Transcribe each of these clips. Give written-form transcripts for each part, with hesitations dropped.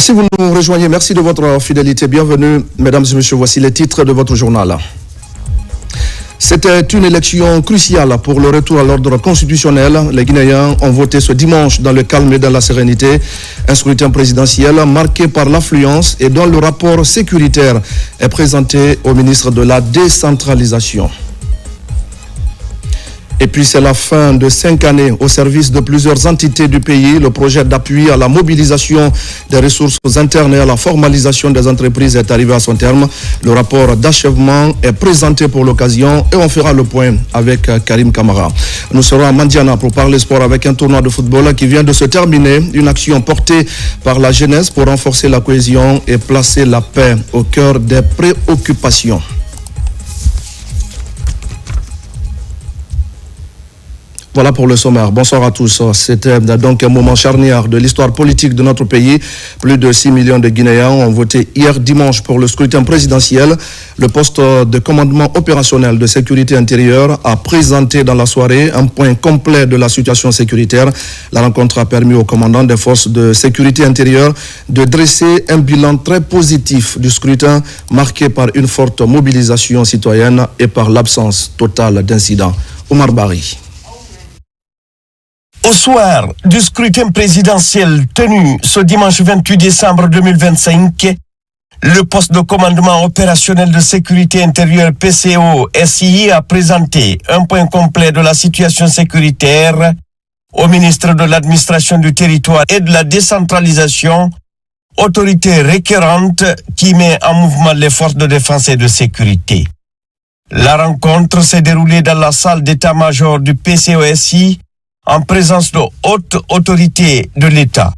Si vous nous rejoignez, merci de votre fidélité. Bienvenue, mesdames et messieurs. Voici les titres de votre journal. C'était une élection cruciale pour le retour à l'ordre constitutionnel. Les Guinéens ont voté ce dimanche dans le calme et dans la sérénité. Un scrutin présidentiel marqué par l'affluence et dont le rapport sécuritaire est présenté au ministre de la Décentralisation. Et puis c'est la fin de 5 années au service de plusieurs entités du pays. Le projet d'appui à la mobilisation des ressources internes et à la formalisation des entreprises est arrivé à son terme. Le rapport d'achèvement est présenté pour l'occasion et on fera le point avec Karim Kamara. Nous serons à Mandiana pour parler sport avec un tournoi de football qui vient de se terminer. Une action portée par la jeunesse pour renforcer la cohésion et placer la paix au cœur des préoccupations. Voilà pour le sommaire. Bonsoir à tous. C'était donc un moment charnière de l'histoire politique de notre pays. Plus de 6 millions de Guinéens ont voté hier dimanche pour le scrutin présidentiel. Le poste de commandement opérationnel de sécurité intérieure a présenté dans la soirée un point complet de la situation sécuritaire. La rencontre a permis au commandant des forces de sécurité intérieure de dresser un bilan très positif du scrutin marqué par une forte mobilisation citoyenne et par l'absence totale d'incidents. Omar Bari. Au soir du scrutin présidentiel tenu ce dimanche 28 décembre 2025, le poste de commandement opérationnel de sécurité intérieure PCO-SI a présenté un point complet de la situation sécuritaire au ministre de l'administration du territoire et de la décentralisation, autorité requérante qui met en mouvement les forces de défense et de sécurité. La rencontre s'est déroulée dans la salle d'état-major du PCO-SI en présence de hautes autorités de l'État.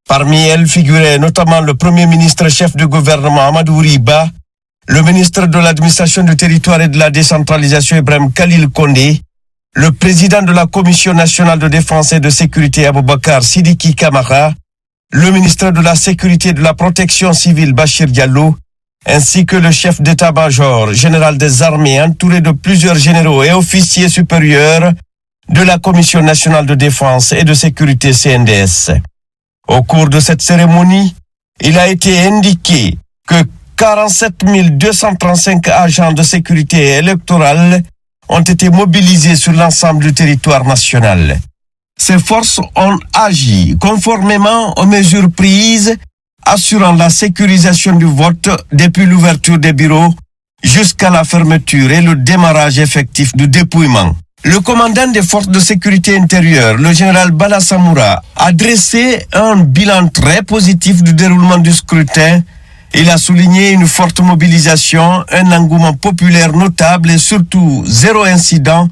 Parmi elles figuraient notamment le Premier ministre chef du gouvernement Amadou Riba, le ministre de l'administration du territoire et de la décentralisation Ibrahim Khalil Kondé, le président de la Commission nationale de défense et de sécurité Aboubakar Sidiki Kamara, le ministre de la sécurité et de la protection civile Bachir Diallo, ainsi que le chef d'état-major général des armées entouré de plusieurs généraux et officiers supérieurs de la Commission nationale de défense et de sécurité CNDS. Au cours de cette cérémonie, il a été indiqué que 47 235 agents de sécurité électorale ont été mobilisés sur l'ensemble du territoire national. Ces forces ont agi conformément aux mesures prises, assurant la sécurisation du vote depuis l'ouverture des bureaux jusqu'à la fermeture et le démarrage effectif du dépouillement. Le commandant des forces de sécurité intérieure, le général Bala Samoura, a dressé un bilan très positif du déroulement du scrutin. Il a souligné une forte mobilisation, un engouement populaire notable et surtout zéro incident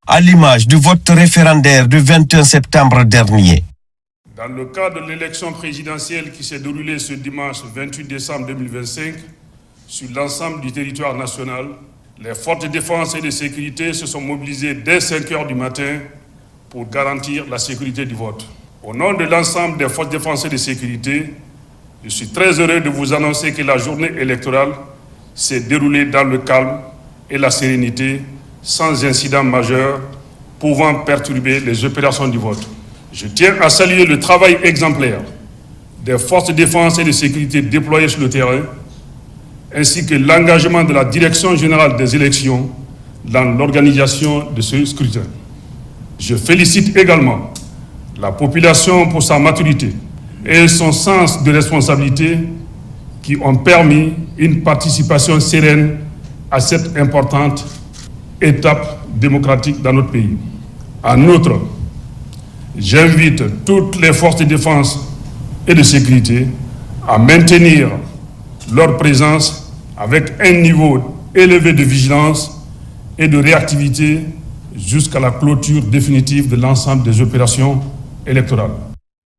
à l'image du vote référendaire du 21 septembre dernier. Dans le cadre de l'élection présidentielle qui s'est déroulée ce dimanche 28 décembre 2025 sur l'ensemble du territoire national, les forces de défense et de sécurité se sont mobilisées dès 5 heures du matin pour garantir la sécurité du vote. Au nom de l'ensemble des forces de défense et de sécurité, je suis très heureux de vous annoncer que la journée électorale s'est déroulée dans le calme et la sérénité, sans incident majeur pouvant perturber les opérations du vote. Je tiens à saluer le travail exemplaire des forces de défense et de sécurité déployées sur le terrain, ainsi que l'engagement de la Direction générale des élections dans l'organisation de ce scrutin. Je félicite également la population pour sa maturité et son sens de responsabilité qui ont permis une participation sereine à cette importante étape démocratique dans notre pays. En outre, j'invite toutes les forces de défense et de sécurité à maintenir leur présence avec un niveau élevé de vigilance et de réactivité jusqu'à la clôture définitive de l'ensemble des opérations électorales.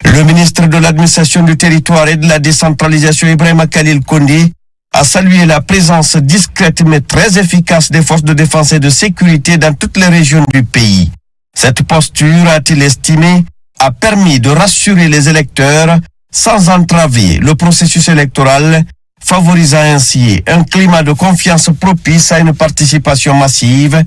Le ministre de l'administration du territoire et de la décentralisation Ibrahim Khalil Kondé a salué la présence discrète mais très efficace des forces de défense et de sécurité dans toutes les régions du pays. Cette posture, a-t-il estimé, a permis de rassurer les électeurs sans entraver le processus électoral, favorisant ainsi un climat de confiance propice à une participation massive.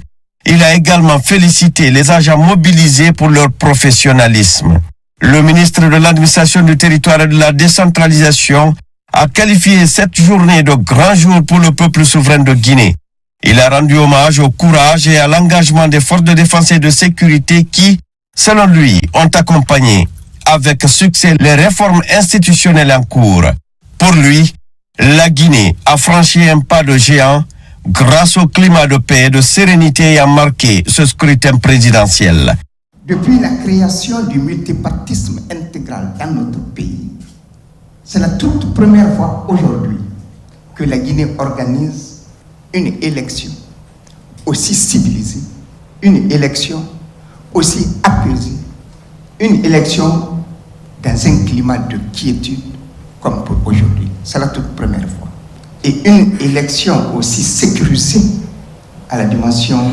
Il a également félicité les agents mobilisés pour leur professionnalisme. Le ministre de l'administration du territoire et de la décentralisation a qualifié cette journée de grand jour pour le peuple souverain de Guinée. Il a rendu hommage au courage et à l'engagement des forces de défense et de sécurité qui, selon lui, ont accompagné avec succès les réformes institutionnelles en cours. Pour lui, la Guinée a franchi un pas de géant grâce au climat de paix et de sérénité ayant marqué ce scrutin présidentiel. Depuis la création du multipartisme intégral dans notre pays, c'est la toute première fois aujourd'hui que la Guinée organise une élection aussi civilisée, une élection aussi apaisée, une élection dans un climat de quiétude comme pour aujourd'hui. C'est la toute première fois. Et une élection aussi sécurisée à la dimension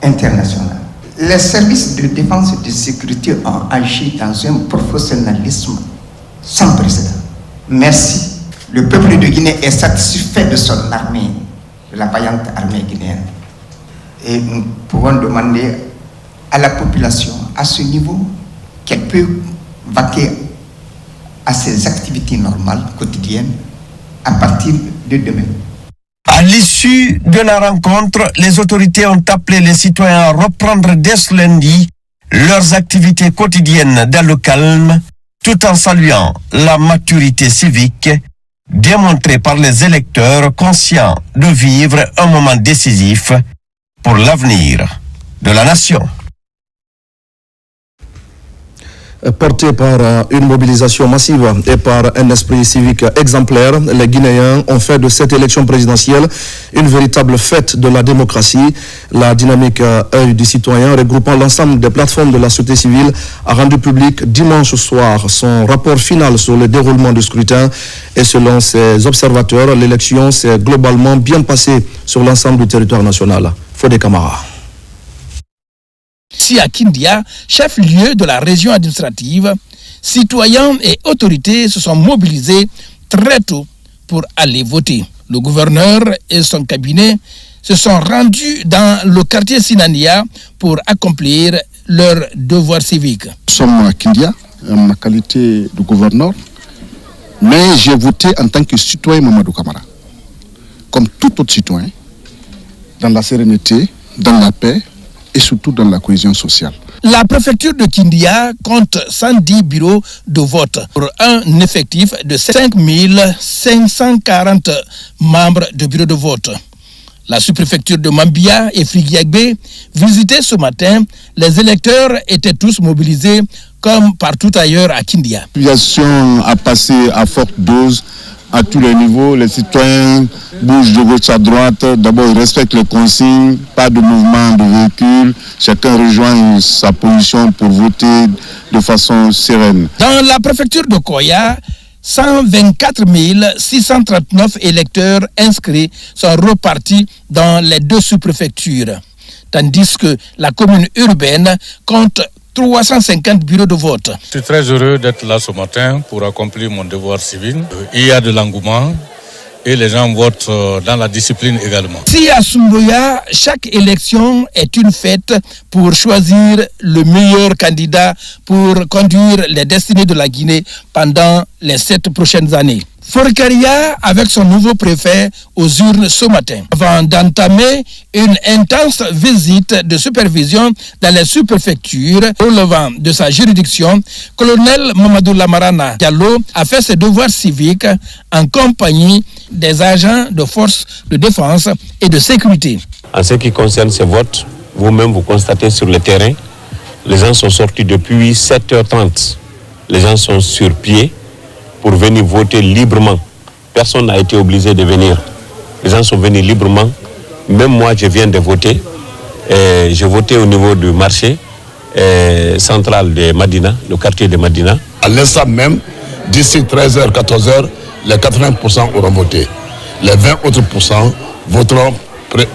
internationale. Les services de défense et de sécurité ont agi dans un professionnalisme sans précédent. Merci. Le peuple de Guinée est satisfait de son armée, de la vaillante armée guinéenne. Et nous pouvons demander à la population, à ce niveau, qu'elle peut vaquer à ses activités normales, quotidiennes, à partir de demain. À l'issue de la rencontre, les autorités ont appelé les citoyens à reprendre dès ce lundi leurs activités quotidiennes dans le calme, tout en saluant la maturité civique démontrée par les électeurs conscients de vivre un moment décisif pour l'avenir de la nation. Porté par une mobilisation massive et par un esprit civique exemplaire, les Guinéens ont fait de cette élection présidentielle une véritable fête de la démocratie. La dynamique œil du citoyen, regroupant l'ensemble des plateformes de la société civile, a rendu public dimanche soir son rapport final sur le déroulement du scrutin. Et selon ses observateurs, l'élection s'est globalement bien passée sur l'ensemble du territoire national. Fodé Camara. Si à Kindia, chef-lieu de la région administrative, citoyens et autorités se sont mobilisés très tôt pour aller voter. Le gouverneur et son cabinet se sont rendus dans le quartier Sinania pour accomplir leur devoir civique. Nous sommes à Kindia, en ma qualité de gouverneur, mais j'ai voté en tant que citoyen Mamadou Camara, comme tout autre citoyen, dans la sérénité, dans la paix, et surtout dans la cohésion sociale. La préfecture de Kindia compte 110 bureaux de vote pour un effectif de 5 540 membres de bureaux de vote. La sous-préfecture de Mambia et Frigiagbe, visitées ce matin, les électeurs étaient tous mobilisés comme partout ailleurs à Kindia. La population a passé à forte dose à tous les niveaux. Les citoyens bougent de gauche à droite. D'abord, ils respectent les consignes, pas de mouvement de véhicules. Chacun rejoint sa position pour voter de façon sereine. Dans la préfecture de Koya, 124 639 électeurs inscrits sont repartis dans les deux sous-préfectures, tandis que la commune urbaine compte 350 bureaux de vote. Je suis très heureux d'être là ce matin pour accomplir mon devoir civil. Il y a de l'engouement et les gens votent dans la discipline également. Si à Sumboya, chaque élection est une fête pour choisir le meilleur candidat pour conduire les destinées de la Guinée pendant les 7 prochaines années. Forcaria avec son nouveau préfet aux urnes ce matin, avant d'entamer une intense visite de supervision dans les sous-préfectures relevant de sa juridiction, colonel Mamadou Lamarana Diallo a fait ses devoirs civiques en compagnie des agents de forces de défense et de sécurité. En ce qui concerne ces votes, vous-même vous constatez sur le terrain, les gens sont sortis depuis 7h30. Les gens sont sur pied pour venir voter librement. Personne n'a été obligé de venir. Les gens sont venus librement. Même moi, je viens de voter. J'ai voté au niveau du marché central de Madina, le quartier de Madina. À l'instant même, d'ici 13h, 14h, les 80% auront voté. Les 20 autres % voteront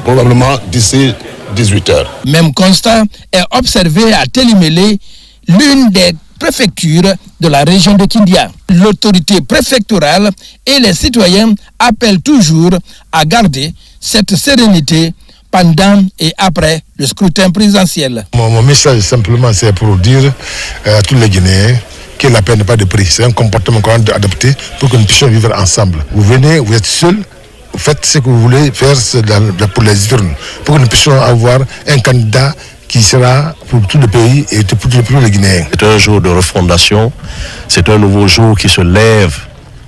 probablement d'ici 18h. Même constat est observé à Télimélé, l'une des préfecture de la région de Kindia. L'autorité préfectorale et les citoyens appellent toujours à garder cette sérénité pendant et après le scrutin présidentiel. Mon message simplement c'est pour dire à tous les Guinéens que la paix n'a pas de prix. C'est un comportement qu'on doit adopter pour que nous puissions vivre ensemble. Vous venez, vous êtes seuls, vous faites ce que vous voulez faire pour les urnes, pour que nous puissions avoir un candidat qui sera pour tout le pays et pour tous les Guinéens. C'est un jour de refondation, c'est un nouveau jour qui se lève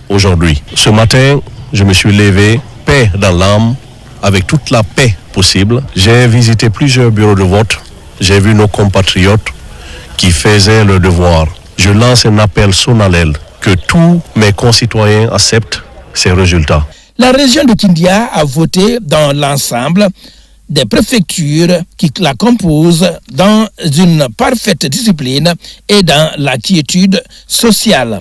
aujourd'hui. Ce matin, je me suis levé, paix dans l'âme, avec toute la paix possible. J'ai visité plusieurs bureaux de vote, j'ai vu nos compatriotes qui faisaient leur devoir. Je lance un appel solennel que tous mes concitoyens acceptent ces résultats. La région de Kindia a voté dans l'ensemble des préfectures qui la composent dans une parfaite discipline et dans la quiétude sociale.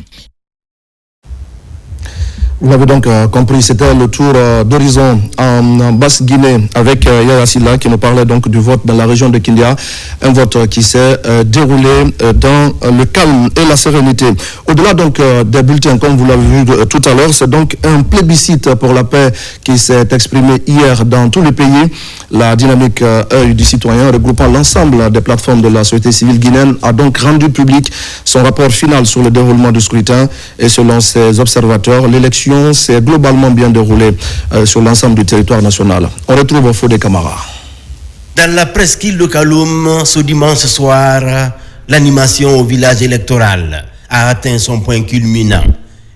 Vous l'avez donc compris, c'était le tour d'horizon en Basse-Guinée avec Yaya Silla qui nous parlait donc du vote dans la région de Kindia, un vote qui s'est déroulé dans le calme et la sérénité. Au-delà donc des bulletins, comme vous l'avez vu tout à l'heure, c'est donc un plébiscite pour la paix qui s'est exprimé hier dans tous les pays. La dynamique œil du citoyen regroupant l'ensemble des plateformes de la société civile guinéenne a donc rendu public son rapport final sur le déroulement du scrutin et selon ses observateurs, l'élection s'est globalement bien déroulée sur l'ensemble du territoire national. On retrouve Fodé Camara. Dans la presqu'île de Kaloum, ce dimanche soir, l'animation au village électoral a atteint son point culminant.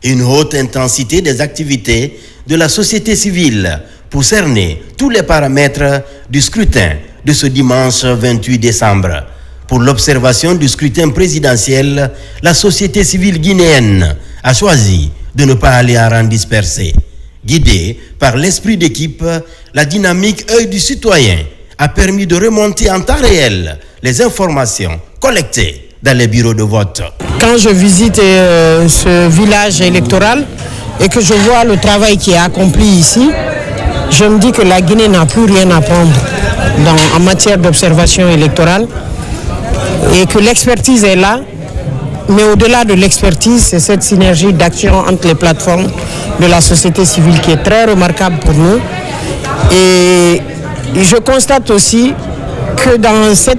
Une haute intensité des activités de la société civile pour cerner tous les paramètres du scrutin de ce dimanche 28 décembre. Pour l'observation du scrutin présidentiel, la société civile guinéenne a choisi de ne pas aller à rang dispersé. Guidée par l'esprit d'équipe, la dynamique œil du citoyen a permis de remonter en temps réel les informations collectées dans les bureaux de vote. Quand je visite ce village électoral et que je vois le travail qui est accompli ici, je me dis que la Guinée n'a plus rien à prendre en matière d'observation électorale et que l'expertise est là. Mais au-delà de l'expertise, c'est cette synergie d'action entre les plateformes de la société civile qui est très remarquable pour nous. Et je constate aussi que dans ces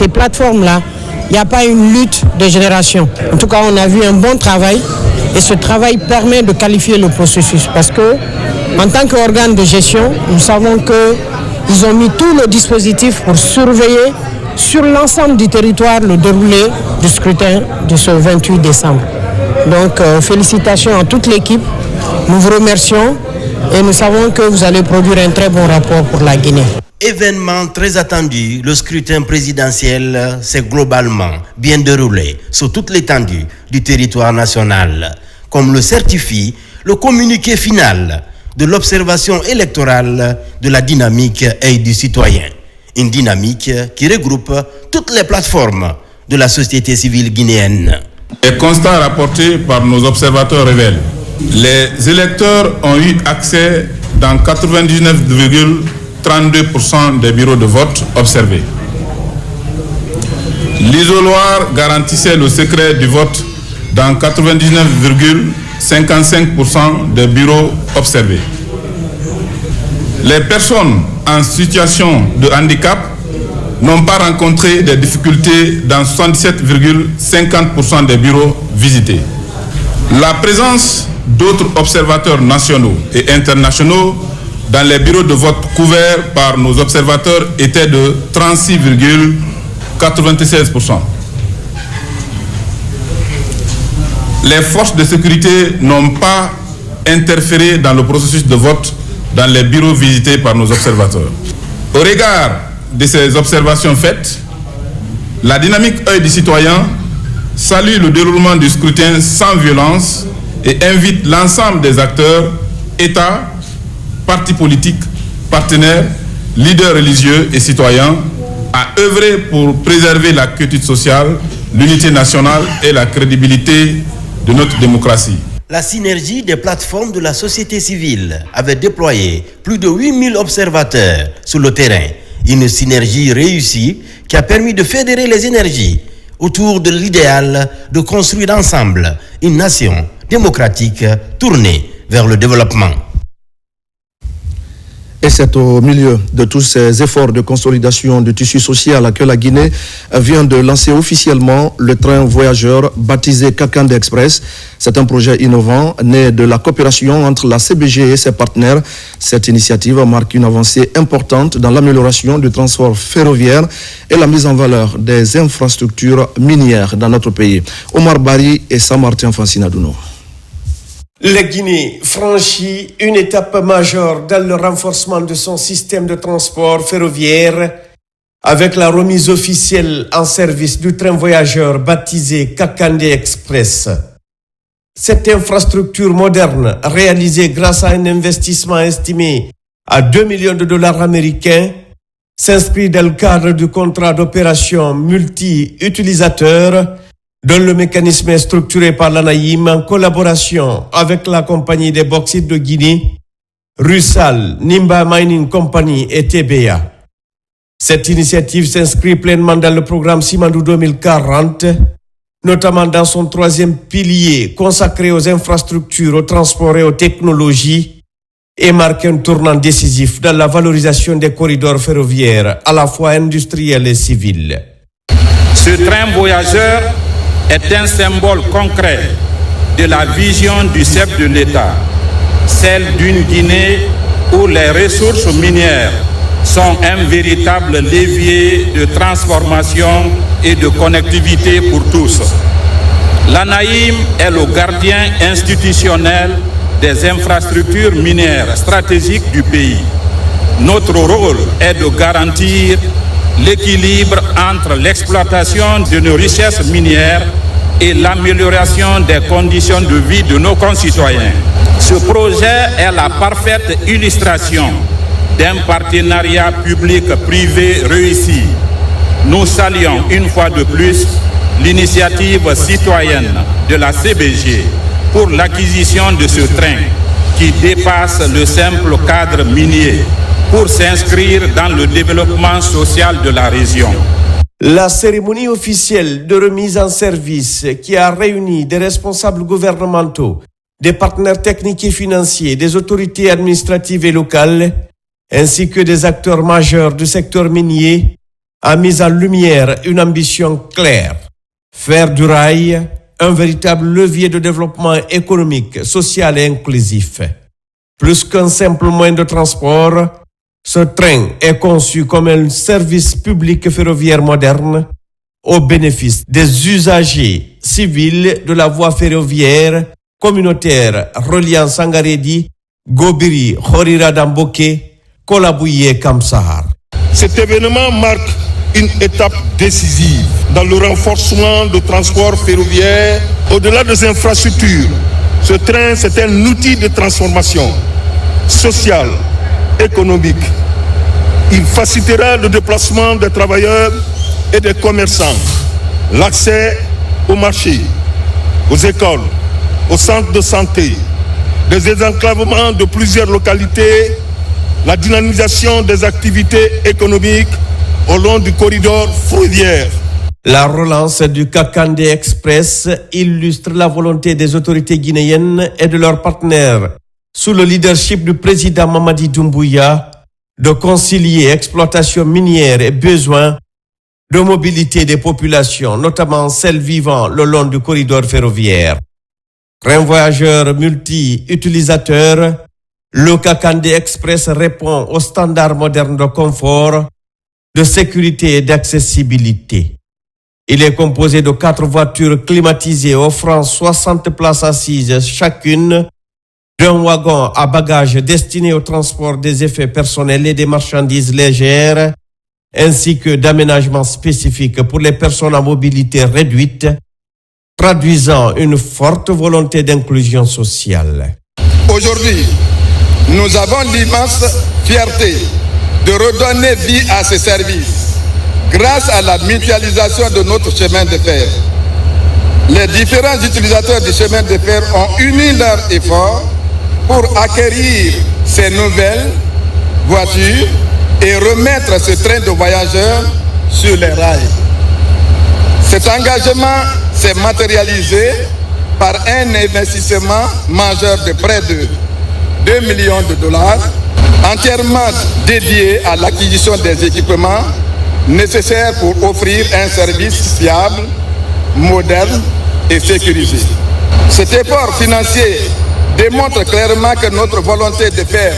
plateformes-là, il n'y a pas une lutte de génération. En tout cas, on a vu un bon travail et ce travail permet de qualifier le processus parce que, en tant qu'organe de gestion, nous savons qu'ils ont mis tout le dispositif pour surveiller sur l'ensemble du territoire le déroulé du scrutin de ce 28 décembre. Donc, félicitations à toute l'équipe. Nous vous remercions et nous savons que vous allez produire un très bon rapport pour la Guinée. Événement très attendu, le scrutin présidentiel s'est globalement bien déroulé sur toute l'étendue du territoire national, comme le certifie le communiqué final de l'observation électorale de la dynamique œil du citoyen. Une dynamique qui regroupe toutes les plateformes de la société civile guinéenne. Les constats rapportés par nos observateurs révèlent les électeurs ont eu accès dans 99,32% des bureaux de vote observés. L'isoloir garantissait le secret du vote dans 99,55% des bureaux observés. Les personnes en situation de handicap n'ont pas rencontré des difficultés dans 77,50% des bureaux visités. La présence d'autres observateurs nationaux et internationaux dans les bureaux de vote couverts par nos observateurs était de 36,96%. Les forces de sécurité n'ont pas interféré dans le processus de vote dans les bureaux visités par nos observateurs. Au regard de ces observations faites, la dynamique œil du citoyen salue le déroulement du scrutin sans violence et invite l'ensemble des acteurs, États, partis politiques, partenaires, leaders religieux et citoyens à œuvrer pour préserver la quiétude sociale, l'unité nationale et la crédibilité de notre démocratie. La synergie des plateformes de la société civile avait déployé plus de 8000 observateurs sur le terrain. Une synergie réussie qui a permis de fédérer les énergies autour de l'idéal de construire ensemble une nation démocratique tournée vers le développement. Et c'est au milieu de tous ces efforts de consolidation du tissu social que la Guinée vient de lancer officiellement le train voyageur baptisé Kakande Express. C'est un projet innovant né de la coopération entre la CBG et ses partenaires. Cette initiative marque une avancée importante dans l'amélioration du transport ferroviaire et la mise en valeur des infrastructures minières dans notre pays. Omar Bari et Samartin Fancinadouno. La Guinée franchit une étape majeure dans le renforcement de son système de transport ferroviaire avec la remise officielle en service du train voyageur baptisé Kakande Express. Cette infrastructure moderne, réalisée grâce à un investissement estimé à 2 millions de dollars américains, s'inscrit dans le cadre du contrat d'opération multi-utilisateurs dont le mécanisme est structuré par l'ANAIM en collaboration avec la compagnie des bauxites de Guinée, Rusal, Nimba Mining Company et TBA. Cette initiative s'inscrit pleinement dans le programme Simandou 2040, notamment dans son 3e pilier consacré aux infrastructures, au transport et aux technologies, et marque un tournant décisif dans la valorisation des corridors ferroviaires, à la fois industriels et civils. Ce train voyageur est un symbole concret de la vision du chef de l'État, celle d'une Guinée où les ressources minières sont un véritable levier de transformation et de connectivité pour tous. L'ANAIM est le gardien institutionnel des infrastructures minières stratégiques du pays. Notre rôle est de garantir l'équilibre entre l'exploitation de nos richesses minières et l'amélioration des conditions de vie de nos concitoyens. Ce projet est la parfaite illustration d'un partenariat public-privé réussi. Nous saluons une fois de plus l'initiative citoyenne de la CBG pour l'acquisition de ce train qui dépasse le simple cadre minier pour s'inscrire dans le développement social de la région. La cérémonie officielle de remise en service qui a réuni des responsables gouvernementaux, des partenaires techniques et financiers, des autorités administratives et locales, ainsi que des acteurs majeurs du secteur minier, a mis en lumière une ambition claire: faire du rail un véritable levier de développement économique, social et inclusif. Plus qu'un simple moyen de transport, ce train est conçu comme un service public ferroviaire moderne au bénéfice des usagers civils de la voie ferroviaire communautaire reliant Sangaredi, Gobiri, Khorira Damboké, Kolabouye et Kamsahar. Cet événement marque une étape décisive dans le renforcement du transport ferroviaire. Au-delà des infrastructures, ce train, c'est un outil de transformation sociale, économique. Il facilitera le déplacement des travailleurs et des commerçants, l'accès au marché, aux écoles, aux centres de santé, des désenclavements de plusieurs localités, la dynamisation des activités économiques au long du corridor ferroviaire. La relance du Kakande Express illustre la volonté des autorités guinéennes et de leurs partenaires, sous le leadership du président Mamadi Doumbouya, de concilier exploitation minière et besoin de mobilité des populations, notamment celles vivant le long du corridor ferroviaire. Train voyageur multi-utilisateur, le Kakande Express répond aux standards modernes de confort, de sécurité et d'accessibilité. Il est composé de 4 voitures climatisées offrant 60 places assises chacune, d'un wagon à bagages destiné au transport des effets personnels et des marchandises légères, ainsi que d'aménagements spécifiques pour les personnes à mobilité réduite, traduisant une forte volonté d'inclusion sociale. Aujourd'hui, nous avons l'immense fierté de redonner vie à ces services grâce à la mutualisation de notre chemin de fer. Les différents utilisateurs du chemin de fer ont uni leurs efforts pour acquérir ces nouvelles voitures et remettre ce train de voyageurs sur les rails. Cet engagement s'est matérialisé par un investissement majeur de près de 2 millions de dollars entièrement dédié à l'acquisition des équipements nécessaires pour offrir un service fiable, moderne et sécurisé. Cet effort financier démontre clairement que notre volonté de faire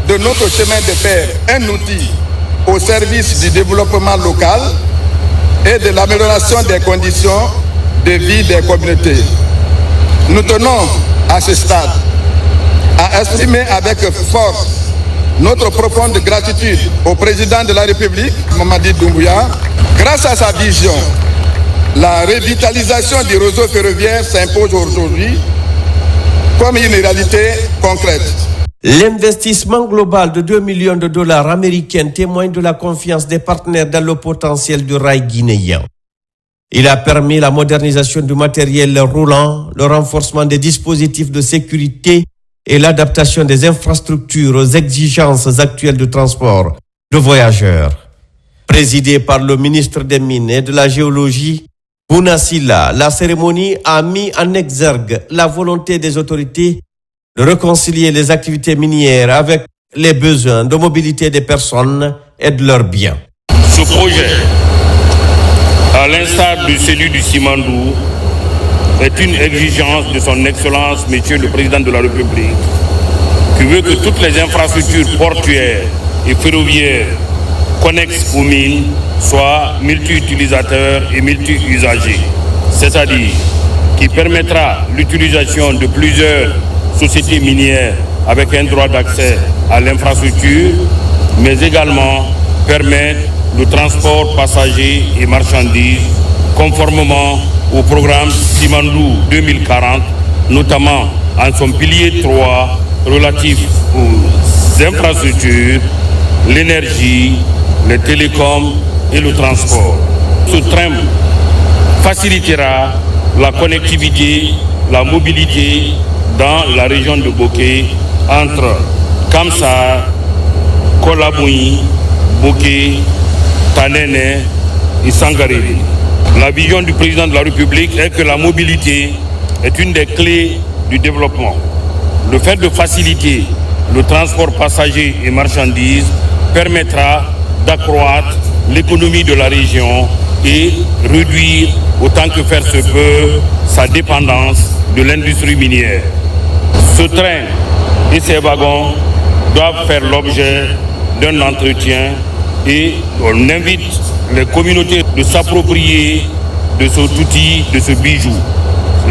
de notre chemin de fer un outil au service du développement local et de l'amélioration des conditions de vie des communautés. Nous tenons à ce stade à exprimer avec force notre profonde gratitude au président de la République, Mamadi Doumbouya. Grâce à sa vision, la revitalisation du réseau ferroviaire s'impose aujourd'hui comme une réalité concrète. L'investissement global de 2 millions de dollars américains témoigne de la confiance des partenaires dans le potentiel du rail guinéen. Il a permis la modernisation du matériel roulant, le renforcement des dispositifs de sécurité et l'adaptation des infrastructures aux exigences actuelles de transport de voyageurs. Présidée par le ministre des Mines et de la Géologie, Bouna Sylla, la cérémonie a mis en exergue la volonté des autorités de réconcilier les activités minières avec les besoins de mobilité des personnes et de leurs biens. Ce projet, à l'instar de celui du Simandou, est une exigence de son Excellence, Monsieur le Président de la République, qui veut que toutes les infrastructures portuaires et ferroviaires connexes aux mines soient multi-utilisateurs et multi-usagers, c'est-à-dire qui permettra l'utilisation de plusieurs sociétés minières avec un droit d'accès à l'infrastructure, mais également permettre le transport passagers et marchandises conformément au programme Simandou 2040, notamment en son pilier 3 relatif aux infrastructures, l'énergie, les télécoms et le transport. Ce train facilitera la connectivité, la mobilité dans la région de Boké entre Kamsar, Kolaboui, Boké, Tanene et Sangaré. La vision du président de la République est que la mobilité est une des clés du développement. Le fait de faciliter le transport passager et marchandises permettra d'accroître l'économie de la région et réduire autant que faire se peut sa dépendance de l'industrie minière. Ce train et ses wagons doivent faire l'objet d'un entretien et on invite les communautés de s'approprier de cet outil, de ce bijou.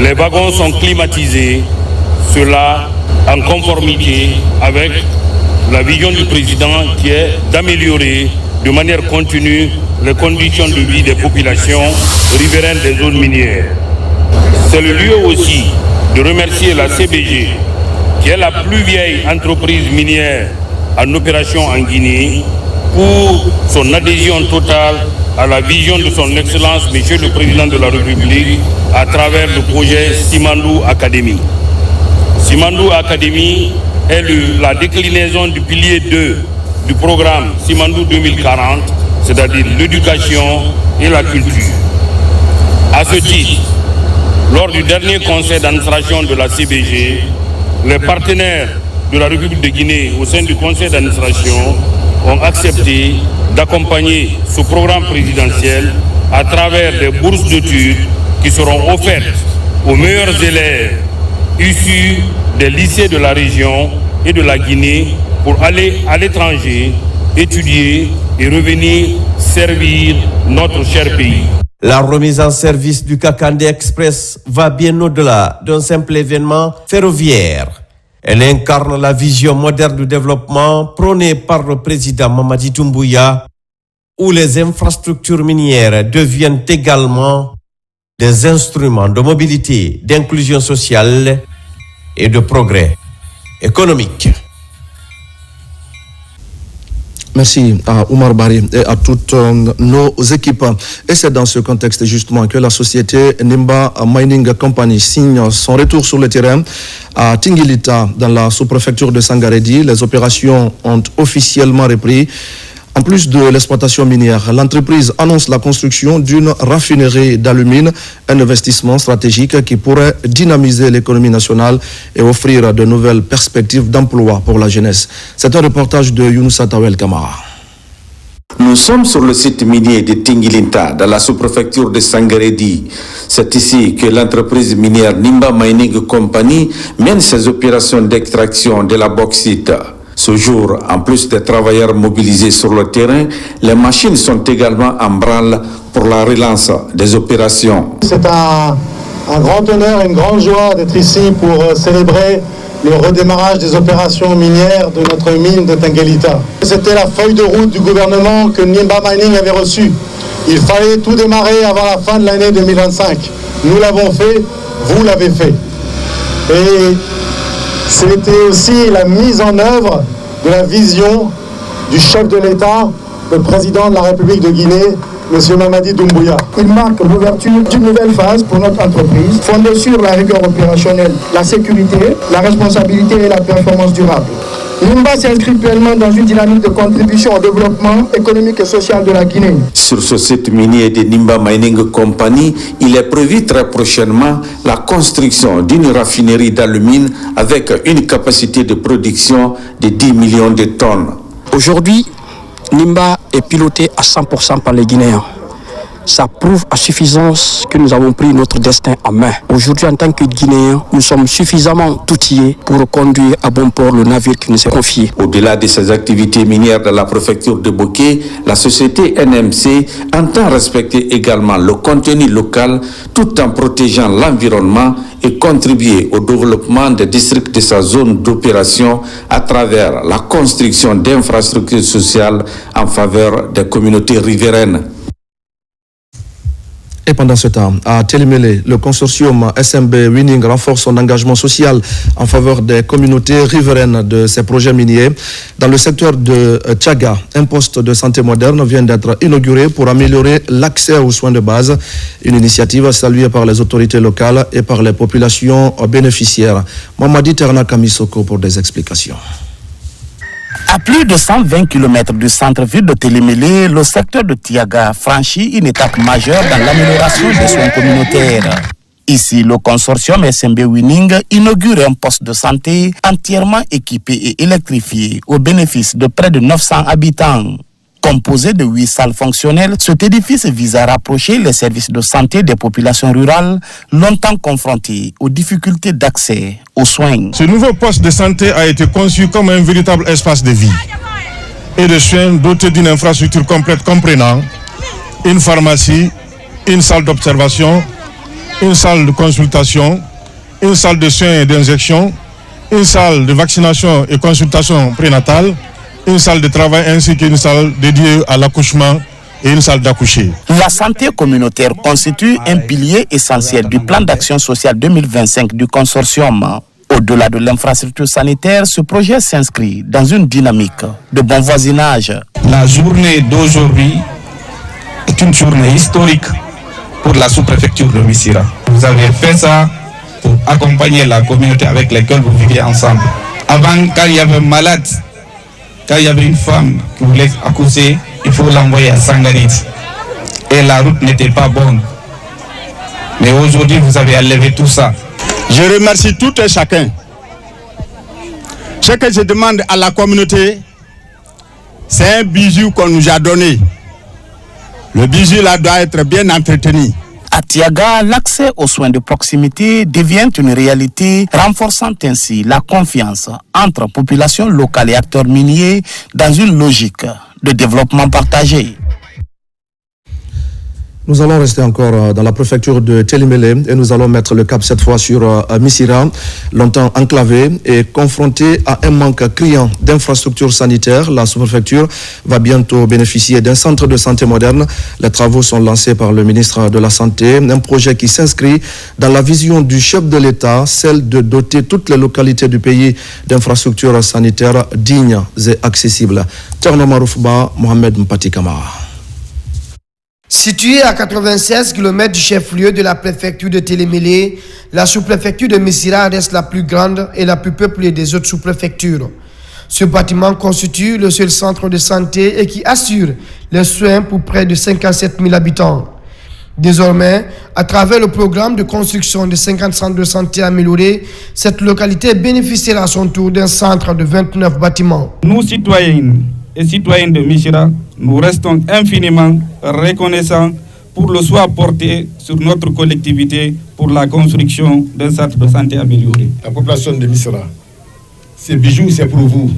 Les wagons sont climatisés, cela en conformité avec la vision du président qui est d'améliorer de manière continue les conditions de vie des populations riveraines des zones minières. C'est le lieu aussi de remercier la CBG, qui est la plus vieille entreprise minière en opération en Guinée, pour son adhésion totale à la vision de son Excellence, Monsieur le Président de la République, à travers le projet Simandou Academy. Simandou Academy est la déclinaison du pilier 2 du programme Simandou 2040, c'est-à-dire l'éducation et la culture. À ce titre, lors du dernier conseil d'administration de la CBG, les partenaires de la République de Guinée au sein du conseil d'administration ont accepté d'accompagner ce programme présidentiel à travers des bourses d'études qui seront offertes aux meilleurs élèves issus des lycées de la région et de la Guinée pour aller à l'étranger, étudier et revenir servir notre cher pays. La remise en service du Kakandé Express va bien au-delà d'un simple événement ferroviaire. Elle incarne la vision moderne du développement prônée par le président Mamadi Doumbouya, où les infrastructures minières deviennent également des instruments de mobilité, d'inclusion sociale et de progrès économique. Merci à Oumar Bari et à toutes nos équipes. Et c'est dans ce contexte justement que la société Nimba Mining Company signe son retour sur le terrain à Tingilita dans la sous-préfecture de Sangaredi. Les opérations ont officiellement repris En plus de l'exploitation minière, l'entreprise annonce la construction d'une raffinerie d'alumine, un investissement stratégique qui pourrait dynamiser l'économie nationale et offrir de nouvelles perspectives d'emploi pour la jeunesse. C'est un reportage de Younoussa Tawel Kamara. Nous sommes sur le site minier de Tingilinta, dans la sous-préfecture de Sangaredi. C'est ici que l'entreprise minière Nimba Mining Company mène ses opérations d'extraction de la bauxite. Ce jour, en plus des travailleurs mobilisés sur le terrain, les machines sont également en branle pour la relance des opérations. C'est un grand honneur et une grande joie d'être ici pour célébrer le redémarrage des opérations minières de notre mine de Tinguelita. C'était la feuille de route du gouvernement que Nimba Mining avait reçue. Il fallait tout démarrer avant la fin de l'année 2025. Nous l'avons fait, vous l'avez fait. Et c'était aussi la mise en œuvre de la vision du chef de l'État, le président de la République de Guinée, M. Mamadi Doumbouya. Il marque l'ouverture d'une nouvelle phase pour notre entreprise, fondée sur la rigueur opérationnelle, la sécurité, la responsabilité et la performance durable. Nimba s'inscrit pleinement dans une dynamique de contribution au développement économique et social de la Guinée. Sur ce site minier de Nimba Mining Company, il est prévu très prochainement la construction d'une raffinerie d'alumine avec une capacité de production de 10 millions de tonnes. Aujourd'hui, Nimba est piloté à 100% par les Guinéens. Ça prouve à suffisance que nous avons pris notre destin en main. Aujourd'hui, en tant que Guinéens, nous sommes suffisamment outillés pour conduire à bon port le navire qui nous est confié. Au-delà de ses activités minières dans la préfecture de Boké, la société NMC entend respecter également le contenu local tout en protégeant l'environnement et contribuer au développement des districts de sa zone d'opération à travers la construction d'infrastructures sociales en faveur des communautés riveraines. Et pendant ce temps, à Télémélé, le consortium SMB Winning renforce son engagement social en faveur des communautés riveraines de ces projets miniers. Dans le secteur de Tchaga, un poste de santé moderne vient d'être inauguré pour améliorer l'accès aux soins de base. Une initiative saluée par les autorités locales et par les populations bénéficiaires. Mamadi Terna Kamisoko pour des explications. À plus de 120 km du centre-ville de Télémélé, le secteur de Tiaga franchit une étape majeure dans l'amélioration des soins communautaires. Ici, le consortium SMB Winning inaugure un poste de santé entièrement équipé et électrifié au bénéfice de près de 900 habitants. Composé de 8 salles fonctionnelles, cet édifice vise à rapprocher les services de santé des populations rurales longtemps confrontées aux difficultés d'accès aux soins. Ce nouveau poste de santé a été conçu comme un véritable espace de vie et de soins doté d'une infrastructure complète comprenant une pharmacie, une salle d'observation, une salle de consultation, une salle de soins et d'injection, une salle de vaccination et consultation prénatale, une salle de travail ainsi qu'une salle dédiée à l'accouchement et une salle d'accoucher. La santé communautaire constitue un pilier essentiel du plan d'action sociale 2025 du consortium. Au-delà de l'infrastructure sanitaire, ce projet s'inscrit dans une dynamique de bon voisinage. La journée d'aujourd'hui est une journée historique pour la sous-préfecture de Missira. Vous avez fait ça pour accompagner la communauté avec laquelle vous vivez ensemble. Avant, quand il y avait un malade, quand il y avait une femme qui voulait accoucher, il faut l'envoyer à Sangarit. Et la route n'était pas bonne. Mais aujourd'hui, vous avez enlevé tout ça. Je remercie tout et chacun. Ce que je demande à la communauté, c'est un bijou qu'on nous a donné. Le bijou là doit être bien entretenu. À Tiaga, l'accès aux soins de proximité devient une réalité, renforçant ainsi la confiance entre population locale et acteurs miniers dans une logique de développement partagé. Nous allons rester encore dans la préfecture de Télémélé et nous allons mettre le cap cette fois sur Missira, longtemps enclavé et confronté à un manque criant d'infrastructures sanitaires. La sous-préfecture va bientôt bénéficier d'un centre de santé moderne. Les travaux sont lancés par le ministre de la Santé, un projet qui s'inscrit dans la vision du chef de l'État, celle de doter toutes les localités du pays d'infrastructures sanitaires dignes et accessibles. Terno Maroufba, Mohamed Mpati Kamara. Située à 96 km du chef-lieu de la préfecture de Télémélé, la sous-préfecture de Missira reste la plus grande et la plus peuplée des autres sous-préfectures. Ce bâtiment constitue le seul centre de santé et qui assure les soins pour près de 57 000 habitants. Désormais, à travers le programme de construction de 50 centres de santé améliorés, cette localité bénéficiera à son tour d'un centre de 29 bâtiments. Nous, citoyennes et citoyens de Missirah, nous restons infiniment reconnaissants pour le soin porté sur notre collectivité pour la construction d'un centre de santé amélioré. La population de Missirah, ces bijoux, c'est pour vous.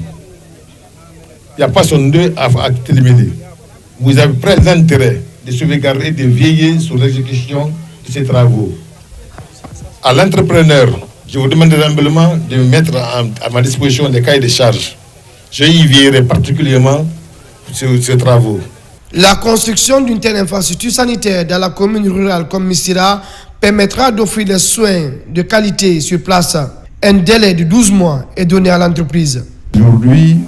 Il n'y a pas son deux à éliminer. Vous avez pris l'intérêt de sauvegarder et de veiller sur l'exécution de ces travaux. À l'entrepreneur, je vous demande humblement de mettre à ma disposition les cahiers de charges. Je y veillerai particulièrement sur ces travaux. La construction d'une telle infrastructure sanitaire dans la commune rurale comme Missirah permettra d'offrir des soins de qualité sur place. Un délai de 12 mois est donné à l'entreprise. Aujourd'hui,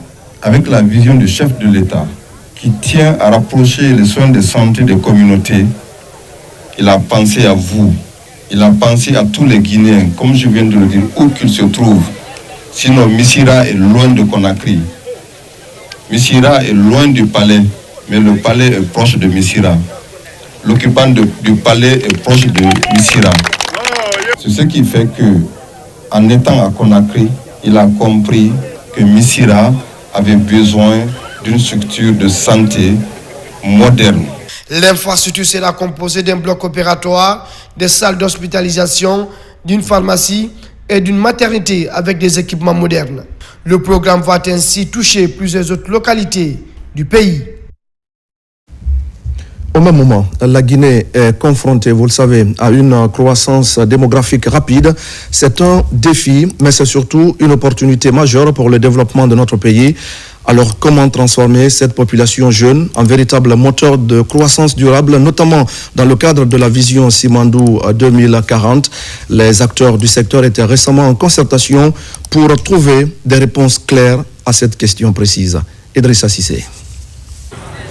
avec la vision du chef de l'État qui tient à rapprocher les soins de santé des communautés, il a pensé à vous, il a pensé à tous les Guinéens, comme je viens de le dire, où qu'ils se trouvent. Sinon, Missirah est loin de Conakry. Missirah est loin du palais, mais le palais est proche de Missirah. L'occupant du palais est proche de Missirah. C'est ce qui fait que, en étant à Conakry, il a compris que Missirah avait besoin d'une structure de santé moderne. L'infrastructure sera composée d'un bloc opératoire, des salles d'hospitalisation, d'une pharmacie et d'une maternité avec des équipements modernes. Le programme va ainsi toucher plusieurs autres localités du pays. Au même moment, la Guinée est confrontée, vous le savez, à une croissance démographique rapide. C'est un défi, mais c'est surtout une opportunité majeure pour le développement de notre pays. Alors, comment transformer cette population jeune en véritable moteur de croissance durable, notamment dans le cadre de la vision Simandou 2040? Les acteurs du secteur étaient récemment en concertation pour trouver des réponses claires à cette question précise. Idrissa Cissé.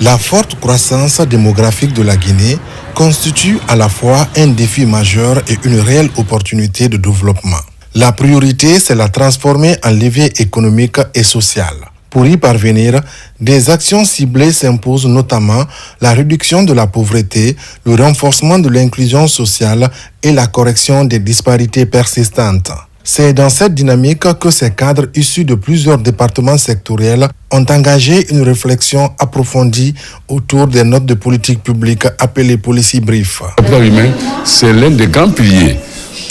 La forte croissance démographique de la Guinée constitue à la fois un défi majeur et une réelle opportunité de développement. La priorité, c'est la transformer en levier économique et social. Pour y parvenir, des actions ciblées s'imposent, notamment la réduction de la pauvreté, le renforcement de l'inclusion sociale et la correction des disparités persistantes. C'est dans cette dynamique que ces cadres issus de plusieurs départements sectoriels ont engagé une réflexion approfondie autour des notes de politique publique appelées Policy Brief. Le capital humain, c'est l'un des grands piliers,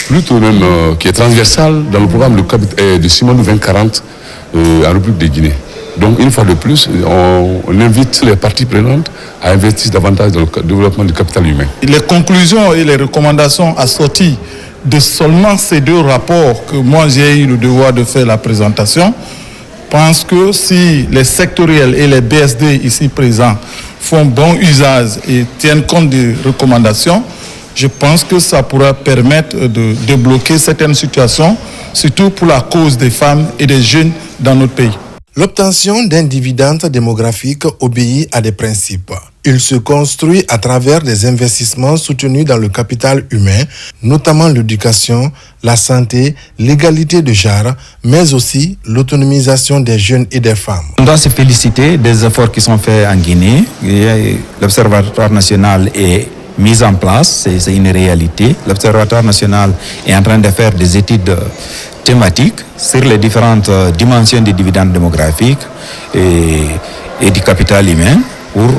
plutôt même qui est transversal dans le programme de Simandou 2040 en République de Guinée. Donc, une fois de plus, on invite les parties prenantes à investir davantage dans le développement du capital humain. Les conclusions et les recommandations assorties de seulement ces deux rapports que moi j'ai eu le devoir de faire la présentation, pense que si les sectoriels et les BSD ici présents font bon usage et tiennent compte des recommandations, je pense que ça pourra permettre de débloquer certaines situations, surtout pour la cause des femmes et des jeunes dans notre pays. L'obtention d'un dividende démographique obéit à des principes. Il se construit à travers des investissements soutenus dans le capital humain, notamment l'éducation, la santé, l'égalité de genre, mais aussi l'autonomisation des jeunes et des femmes. On doit se féliciter des efforts qui sont faits en Guinée. L'Observatoire national est mis en place, c'est une réalité. L'Observatoire national est en train de faire des études thématiques sur les différentes dimensions des dividendes démographiques et du capital humain pour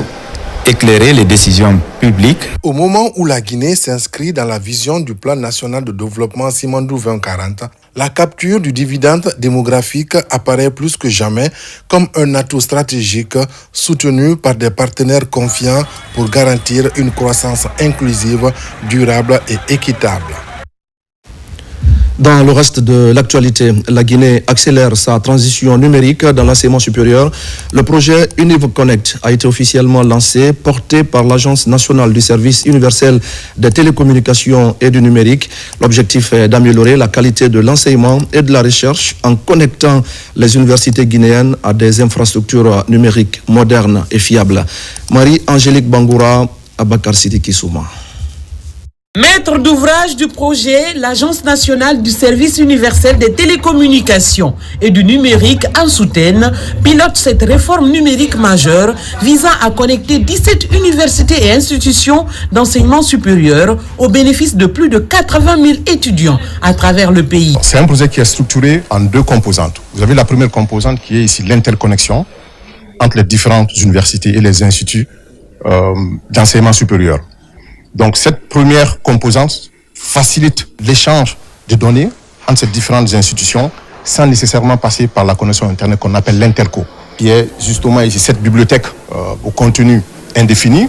éclairer les décisions publiques. Au moment où la Guinée s'inscrit dans la vision du plan national de développement Simandou 2040, la capture du dividende démographique apparaît plus que jamais comme un atout stratégique soutenu par des partenaires confiants pour garantir une croissance inclusive, durable et équitable. Dans le reste de l'actualité, la Guinée accélère sa transition numérique dans l'enseignement supérieur. Le projet UnivoConnect a été officiellement lancé, porté par l'Agence nationale du service universel des télécommunications et du numérique. L'objectif est d'améliorer la qualité de l'enseignement et de la recherche en connectant les universités guinéennes à des infrastructures numériques modernes et fiables. Marie-Angélique Bangoura, Abakar Sidiki Souma. Maître d'ouvrage du projet, l'Agence nationale du service universel des télécommunications et du numérique en soutane pilote cette réforme numérique majeure visant à connecter 17 universités et institutions d'enseignement supérieur au bénéfice de plus de 80 000 étudiants à travers le pays. C'est un projet qui est structuré en deux composantes. Vous avez la première composante qui est ici l'interconnexion entre les différentes universités et les instituts d'enseignement supérieur. Donc cette première composante facilite l'échange de données entre ces différentes institutions sans nécessairement passer par la connexion Internet qu'on appelle l'interco, qui est justement ici cette bibliothèque au contenu indéfini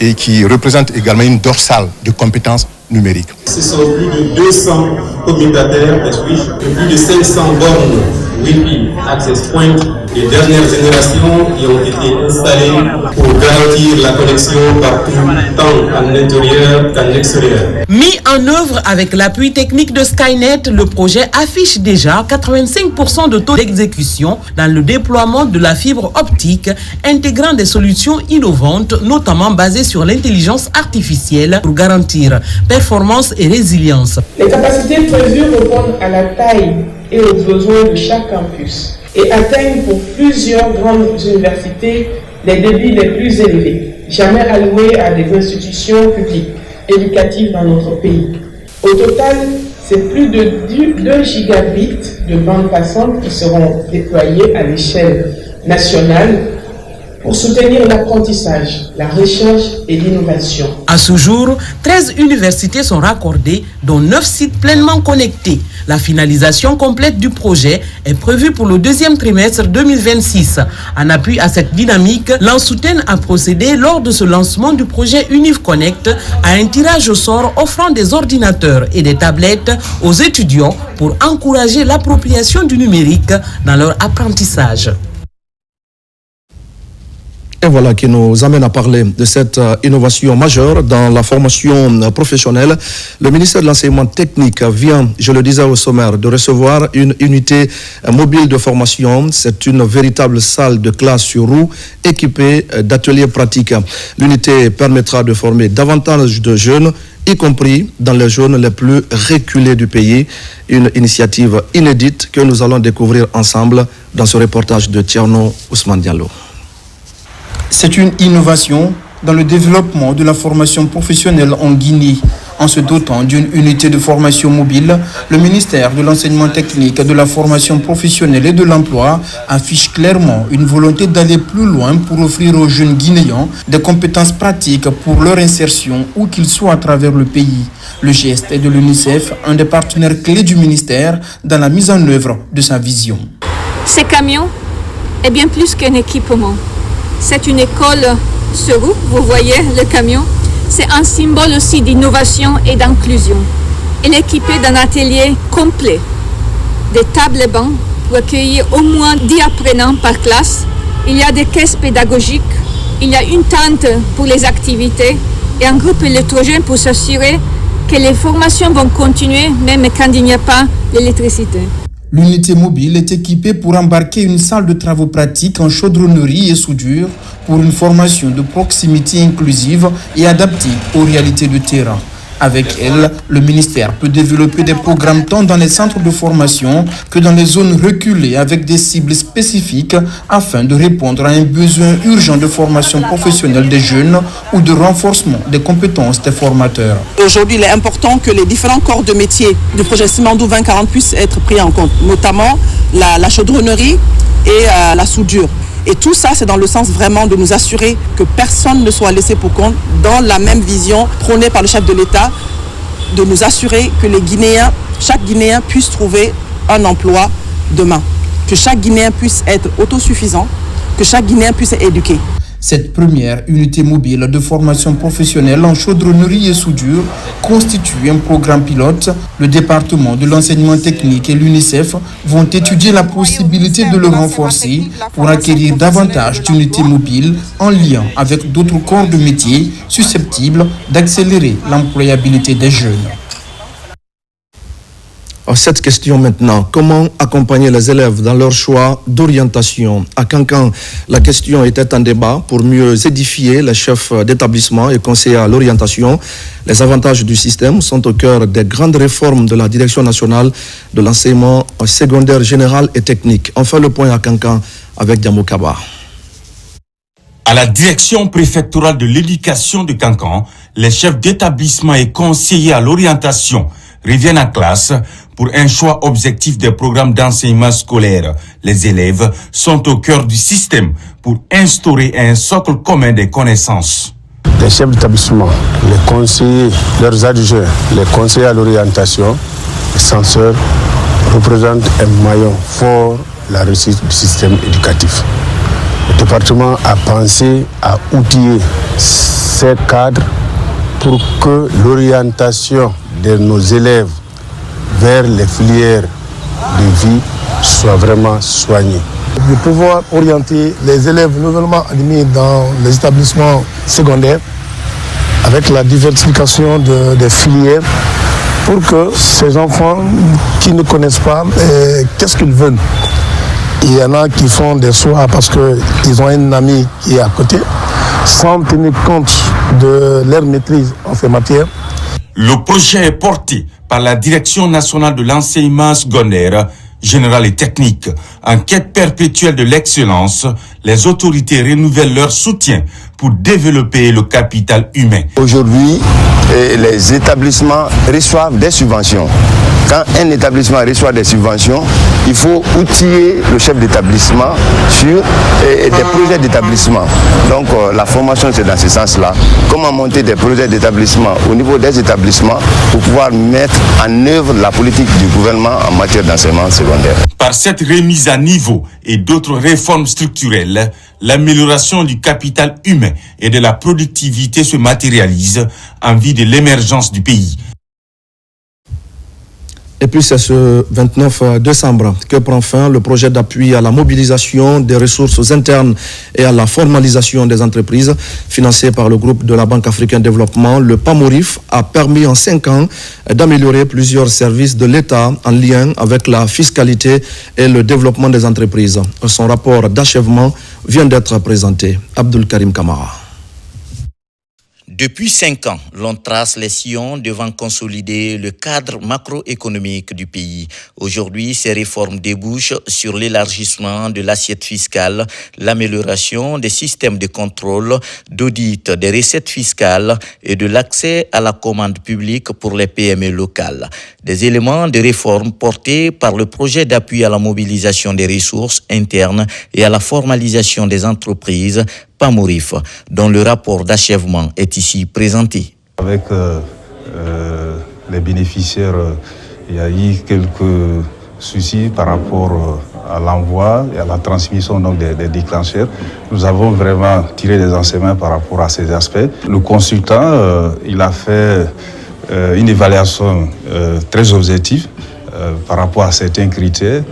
et qui représente également une dorsale de compétences numériques. Ce sont plus de 200 commutateurs de Switch, plus de 500 bornes Wi-Fi Access Point des dernières générations qui ont été installées pour garantir la connexion partout, tant en intérieur qu'en extérieur. Mis en œuvre avec l'appui technique de Skynet, le projet affiche déjà 85% de taux d'exécution dans le déploiement de la fibre optique, intégrant des solutions innovantes, notamment basées sur l'intelligence artificielle pour garantir performance et résilience. Les capacités prévues répondent à la taille et aux besoins de chaque campus et atteignent pour plusieurs grandes universités les débits les plus élevés, jamais alloués à des institutions publiques éducatives dans notre pays. Au total, c'est plus de 2 gigabits de bande passante qui seront déployés à l'échelle nationale pour soutenir l'apprentissage, la recherche et l'innovation. À ce jour, 13 universités sont raccordées, dont 9 sites pleinement connectés. La finalisation complète du projet est prévue pour le deuxième trimestre 2026. En appui à cette dynamique, l'Ansouten a procédé lors de ce lancement du projet Univ Connect à un tirage au sort offrant des ordinateurs et des tablettes aux étudiants pour encourager l'appropriation du numérique dans leur apprentissage. Et voilà qui nous amène à parler de cette innovation majeure dans la formation professionnelle. Le ministère de l'Enseignement technique vient, je le disais au sommaire, de recevoir une unité mobile de formation. C'est une véritable salle de classe sur roue équipée d'ateliers pratiques. L'unité permettra de former davantage de jeunes, y compris dans les zones les plus reculées du pays. Une initiative inédite que nous allons découvrir ensemble dans ce reportage de Tierno Ousmane Diallo. C'est une innovation dans le développement de la formation professionnelle en Guinée. En se dotant d'une unité de formation mobile, le ministère de l'Enseignement technique, de la formation professionnelle et de l'emploi affiche clairement une volonté d'aller plus loin pour offrir aux jeunes Guinéens des compétences pratiques pour leur insertion où qu'ils soient à travers le pays. Le geste est de l'UNICEF, un des partenaires clés du ministère dans la mise en œuvre de sa vision. Ces camions est bien plus qu'un équipement. C'est une école sur roue, vous voyez le camion. C'est un symbole aussi d'innovation et d'inclusion. Il est équipé d'un atelier complet, des tables et bancs pour accueillir au moins 10 apprenants par classe. Il y a des caisses pédagogiques, il y a une tente pour les activités et un groupe électrogène pour s'assurer que les formations vont continuer même quand il n'y a pas d'électricité. L'unité mobile est équipée pour embarquer une salle de travaux pratiques en chaudronnerie et soudure pour une formation de proximité inclusive et adaptée aux réalités du terrain. Avec elle, le ministère peut développer des programmes tant dans les centres de formation que dans les zones reculées avec des cibles spécifiques afin de répondre à un besoin urgent de formation professionnelle des jeunes ou de renforcement des compétences des formateurs. Aujourd'hui, il est important que les différents corps de métier du projet Simandou 2040 puissent être pris en compte, notamment la chaudronnerie et la soudure. Et tout ça, c'est dans le sens vraiment de nous assurer que personne ne soit laissé pour compte dans la même vision prônée par le chef de l'État, de nous assurer que les Guinéens, chaque Guinéen puisse trouver un emploi demain, que chaque Guinéen puisse être autosuffisant, que chaque Guinéen puisse être éduqué. Cette première unité mobile de formation professionnelle en chaudronnerie et soudure constitue un programme pilote. Le département de l'enseignement technique et l'UNICEF vont étudier la possibilité de le renforcer pour acquérir davantage d'unités mobiles en lien avec d'autres corps de métier susceptibles d'accélérer l'employabilité des jeunes. Cette question maintenant, comment accompagner les élèves dans leur choix d'orientation? À Kankan, la question était en débat pour mieux édifier les chefs d'établissement et conseillers à l'orientation. Les avantages du système sont au cœur des grandes réformes de la Direction nationale de l'enseignement secondaire général et technique. On fait le point à Kankan avec Diamo Kaba. À la direction préfectorale de l'éducation de Kankan, les chefs d'établissement et conseillers à l'orientation reviennent en classe pour un choix objectif des programmes d'enseignement scolaire. Les élèves sont au cœur du système pour instaurer un socle commun des connaissances. Les chefs d'établissement, les conseillers, leurs adjoints, les conseillers à l'orientation, les censeurs représentent un maillon fort de la réussite du système éducatif. Le département a pensé à outiller ces cadres pour que l'orientation de nos élèves vers les filières de vie soit vraiment soignée. De pouvoir orienter les élèves nouvellement admis dans les établissements secondaires avec la diversification des filières pour que ces enfants qui ne connaissent pas qu'est-ce qu'ils veulent. Il y en a qui font des choix parce qu'ils ont un ami qui est à côté, sans tenir compte de leur maîtrise en ces matières. Le projet est porté par la Direction nationale de l'enseignement secondaire, général et technique. En quête perpétuelle de l'excellence, les autorités renouvellent leur soutien pour développer le capital humain. Aujourd'hui, les établissements reçoivent des subventions. Quand un établissement reçoit des subventions, il faut outiller le chef d'établissement sur des projets d'établissement. Donc la formation, c'est dans ce sens-là. Comment monter des projets d'établissement au niveau des établissements pour pouvoir mettre en œuvre la politique du gouvernement en matière d'enseignement secondaire. Par cette remise à niveau et d'autres réformes structurelles, l'amélioration du capital humain et de la productivité se matérialise en vue de l'émergence du pays. Et puis c'est ce 29 décembre que prend fin le projet d'appui à la mobilisation des ressources internes et à la formalisation des entreprises financé par le groupe de la Banque africaine de développement. Le PAMORIF a permis en 5 ans d'améliorer plusieurs services de l'État en lien avec la fiscalité et le développement des entreprises. Son rapport d'achèvement vient d'être présenté. Abdul Karim Kamara. Depuis 5 ans, l'on trace les sillons devant consolider le cadre macroéconomique du pays. Aujourd'hui, ces réformes débouchent sur l'élargissement de l'assiette fiscale, l'amélioration des systèmes de contrôle, d'audit des recettes fiscales et de l'accès à la commande publique pour les PME locales. Des éléments de réforme portés par le projet d'appui à la mobilisation des ressources internes et à la formalisation des entreprises PAMORIF, dont le rapport d'achèvement est ici présenté. Avec les bénéficiaires, il y a eu quelques soucis par rapport à l'envoi et à la transmission donc, des déclencheurs. Nous avons vraiment tiré des enseignements par rapport à ces aspects. Le consultant, il a fait une évaluation très objective par rapport à certains critères,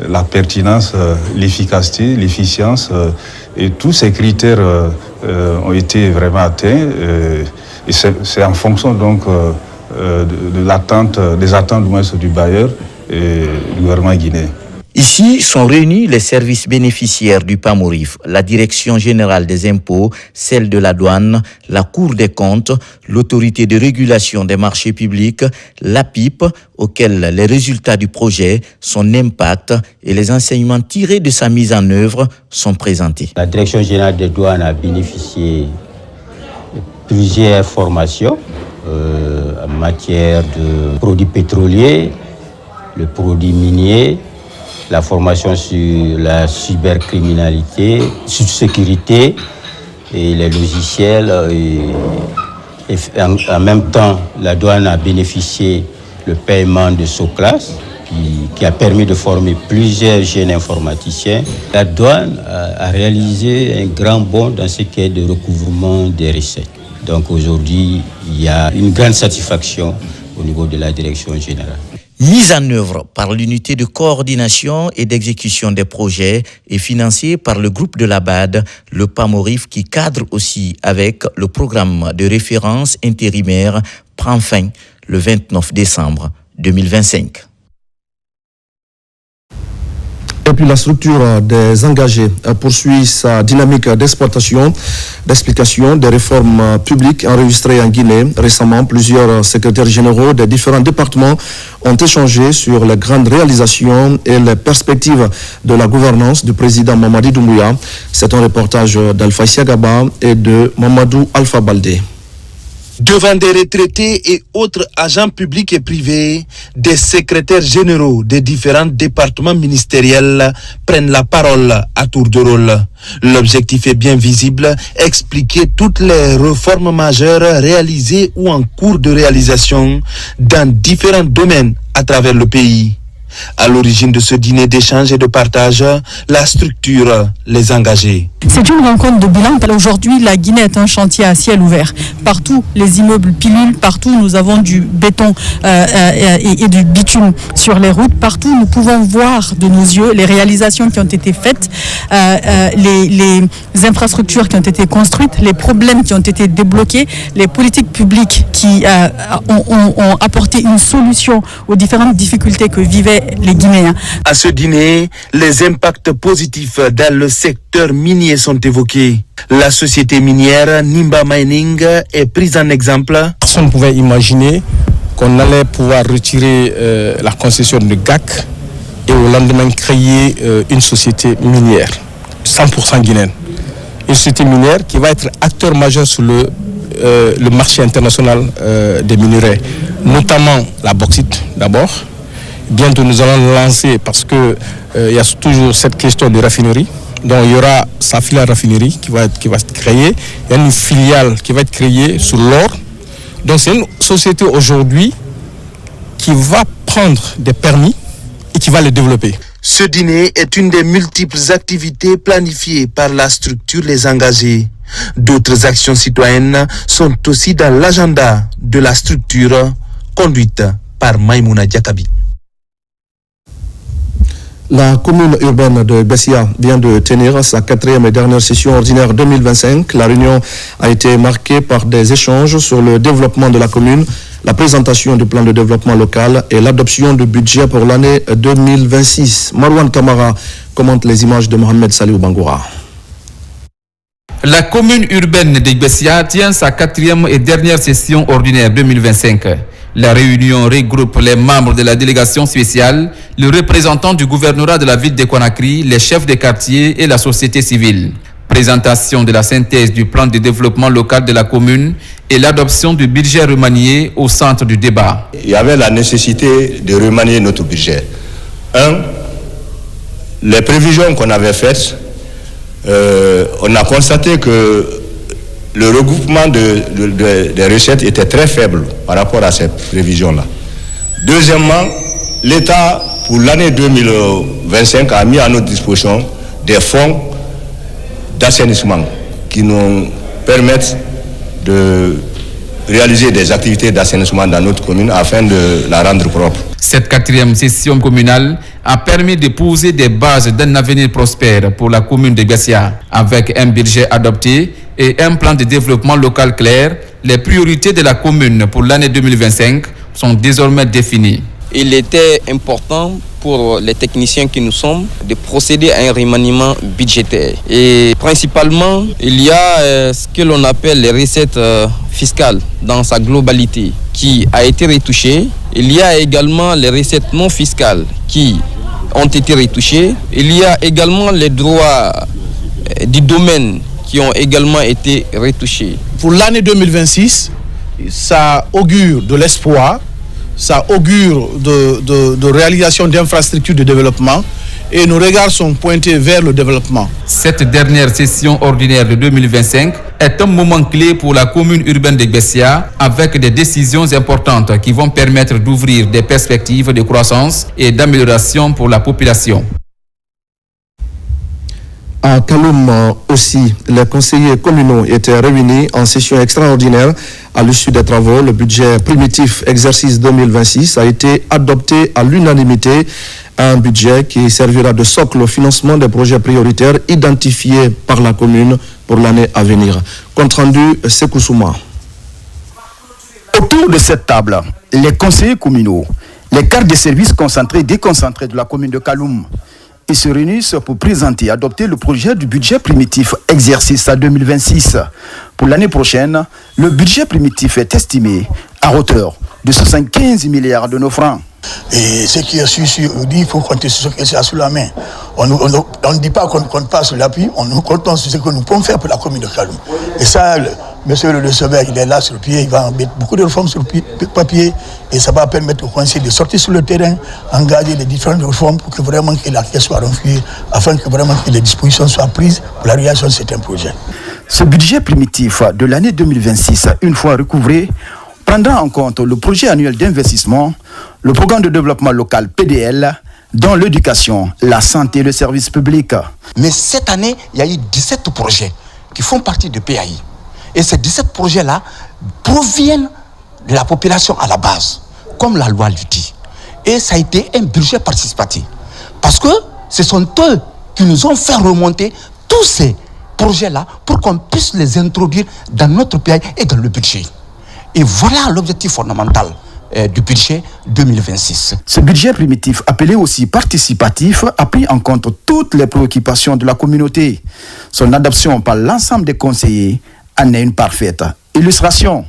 la pertinence, l'efficacité, l'efficience. Et tous ces critères ont été vraiment atteints. Et c'est en fonction donc de l'attente, des attentes du moins du bailleur et du gouvernement guinéen. Ici sont réunis les services bénéficiaires du PAMORIF, la Direction générale des impôts, celle de la douane, la Cour des comptes, l'autorité de régulation des marchés publics, l'APIP, auquel les résultats du projet, son impact et les enseignements tirés de sa mise en œuvre sont présentés. La Direction générale des douanes a bénéficié de plusieurs formations en matière de produits pétroliers, le produit minier, la formation sur la cybercriminalité, sur sécurité et les logiciels. Et en même temps, la douane a bénéficié le paiement de SOCLAS qui a permis de former plusieurs jeunes informaticiens. La douane a réalisé un grand bond dans ce qui est de recouvrement des recettes. Donc aujourd'hui, il y a une grande satisfaction au niveau de la direction générale. Mise en œuvre par l'unité de coordination et d'exécution des projets et financée par le groupe de la BAD, le PAMORIF qui cadre aussi avec le programme de référence intérimaire prend fin le 29 décembre 2025. puis la structure des engagés poursuit sa dynamique d'exploitation, d'explication des réformes publiques enregistrées en Guinée. Récemment, plusieurs secrétaires généraux des différents départements ont échangé sur les grandes réalisations et les perspectives de la gouvernance du président Mamadi Doumbouya. C'est un reportage d'Alpha Siagaba et de Mamadou Alpha Baldé. Devant des retraités et autres agents publics et privés, des secrétaires généraux des différents départements ministériels prennent la parole à tour de rôle. L'objectif est bien visible, expliquer toutes les réformes majeures réalisées ou en cours de réalisation dans différents domaines à travers le pays. À l'origine de ce dîner d'échange et de partage, la structure Les Engagés. C'est une rencontre de bilan. Aujourd'hui, la Guinée est un chantier à ciel ouvert. Partout, les immeubles pilules, partout, nous avons du béton et du bitume sur les routes. Partout, nous pouvons voir de nos yeux les réalisations qui ont été faites, les infrastructures qui ont été construites, les problèmes qui ont été débloqués, les politiques publiques qui ont apporté une solution aux différentes difficultés que vivaient les Guinéens. À ce dîner, les impacts positifs dans le secteur minier sont évoqués. La société minière Nimba Mining est prise en exemple. Personne ne pouvait imaginer qu'on allait pouvoir retirer la concession de GAC et au lendemain créer une société minière 100% guinéenne. Une société minière qui va être acteur majeur sur le marché international des minerais, notamment la bauxite d'abord. Bientôt nous allons lancer, parce que il y a toujours cette question de raffinerie. Donc il y aura sa filiale raffinerie qui va être créée. Il y a une filiale qui va être créée sur l'or. Donc c'est une société aujourd'hui qui va prendre des permis et qui va les développer. Ce dîner est une des multiples activités planifiées par la structure Les Engagés. D'autres actions citoyennes sont aussi dans l'agenda de la structure conduite par Maïmouna Diakabi. La commune urbaine de Bessia vient de tenir sa 4e et dernière session ordinaire 2025. La réunion a été marquée par des échanges sur le développement de la commune, la présentation du plan de développement local et l'adoption du budget pour l'année 2026. Marwan Kamara commente les images de Mohamed Saliou Bangoura. La commune urbaine de Bessia tient sa 4e et dernière session ordinaire 2025. La réunion regroupe les membres de la délégation spéciale, le représentant du gouvernorat de la ville de Conakry, les chefs des quartiers et la société civile. Présentation de la synthèse du plan de développement local de la commune et l'adoption du budget remanié au centre du débat. Il y avait la nécessité de remanier notre budget. Les prévisions qu'on avait faites, on a constaté que le regroupement des recettes était très faible par rapport à cette prévision-là. Deuxièmement, l'État, pour l'année 2025, a mis à notre disposition des fonds d'assainissement qui nous permettent de réaliser des activités d'assainissement dans notre commune afin de la rendre propre. Cette 4e session communale a permis de poser des bases d'un avenir prospère pour la commune de Bessia. Avec un budget adopté et un plan de développement local clair, les priorités de la commune pour l'année 2025 sont désormais définies. Il était important pour les techniciens qui nous sommes de procéder à un remaniement budgétaire. Et principalement, il y a ce que l'on appelle les recettes fiscales dans sa globalité qui a été retouchée. Il y a également les recettes non fiscales qui ont été retouchées. Il y a également les droits du domaine qui ont également été retouchés. Pour l'année 2026, ça augure de l'espoir, ça augure de réalisation d'infrastructures de développement et nos regards sont pointés vers le développement. Cette dernière session ordinaire de 2025 est un moment clé pour la commune urbaine de Bessia avec des décisions importantes qui vont permettre d'ouvrir des perspectives de croissance et d'amélioration pour la population. À Kaloum aussi, les conseillers communaux étaient réunis en session extraordinaire. À l'issue des travaux, le budget primitif exercice 2026 a été adopté à l'unanimité. Un budget qui servira de socle au financement des projets prioritaires identifiés par la commune pour l'année à venir. Compte rendu, Sekou Souma. Autour de cette table, les conseillers communaux, les cartes de services concentrés et déconcentrés de la commune de Kaloum Ils se réunissent pour présenter et adopter le projet du budget primitif exercice 2026. Pour l'année prochaine, le budget primitif est estimé à hauteur de 75 milliards de nos francs. Et ce qui est sûr, il faut compter sur ce qui est sous la main. On ne dit pas qu'on ne compte pas sur l'appui, on nous compte sur ce que nous pouvons faire pour la commune de Kaloum. Et ça, monsieur le receveur, il est là sur le pied, il va mettre beaucoup de réformes sur le papier et ça va permettre au conseil de sortir sur le terrain, engager les différentes réformes pour que vraiment que la caisse soit renflouée, afin que vraiment que les dispositions soient prises pour la réalisation de certains projets. Ce budget primitif de l'année 2026, une fois recouvré, prendra en compte le projet annuel d'investissement, le programme de développement local PDL, dans l'éducation, la santé et le service public. Mais cette année, il y a eu 17 projets qui font partie du PAI. Et ces 17 projets-là proviennent de la population à la base, comme la loi le dit. Et ça a été un budget participatif. Parce que ce sont eux qui nous ont fait remonter tous ces projets-là pour qu'on puisse les introduire dans notre PAI et dans le budget. Et voilà l'objectif fondamental du budget 2026. Ce budget primitif, appelé aussi participatif, a pris en compte toutes les préoccupations de la communauté. Son adoption par l'ensemble des conseillers en est une parfaite illustration.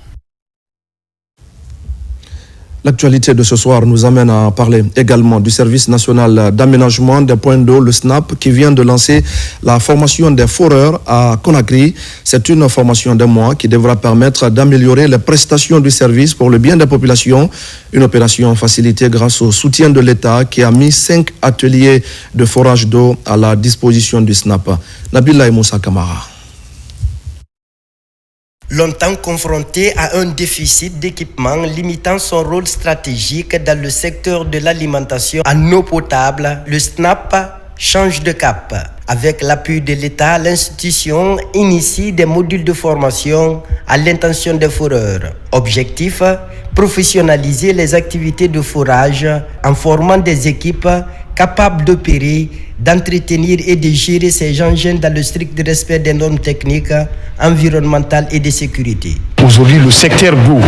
L'actualité de ce soir nous amène à parler également du service national d'aménagement des points d'eau, le SNAP, qui vient de lancer la formation des foreurs à Conakry. C'est une formation d'un mois qui devra permettre d'améliorer les prestations du service pour le bien des populations. Une opération facilitée grâce au soutien de l'État qui a mis 5 ateliers de forage d'eau à la disposition du SNAP. Nabila Moussa Kamara. Longtemps confronté à un déficit d'équipement limitant son rôle stratégique dans le secteur de l'alimentation en eau potable, le SNAP change de cap. Avec l'appui de l'État, l'institution initie des modules de formation à l'intention des foreurs. Objectif, professionnaliser les activités de forage en formant des équipes capables d'opérer, d'entretenir et de gérer ces engins dans le strict respect des normes techniques, environnementales et de sécurité. Aujourd'hui, le secteur d'eau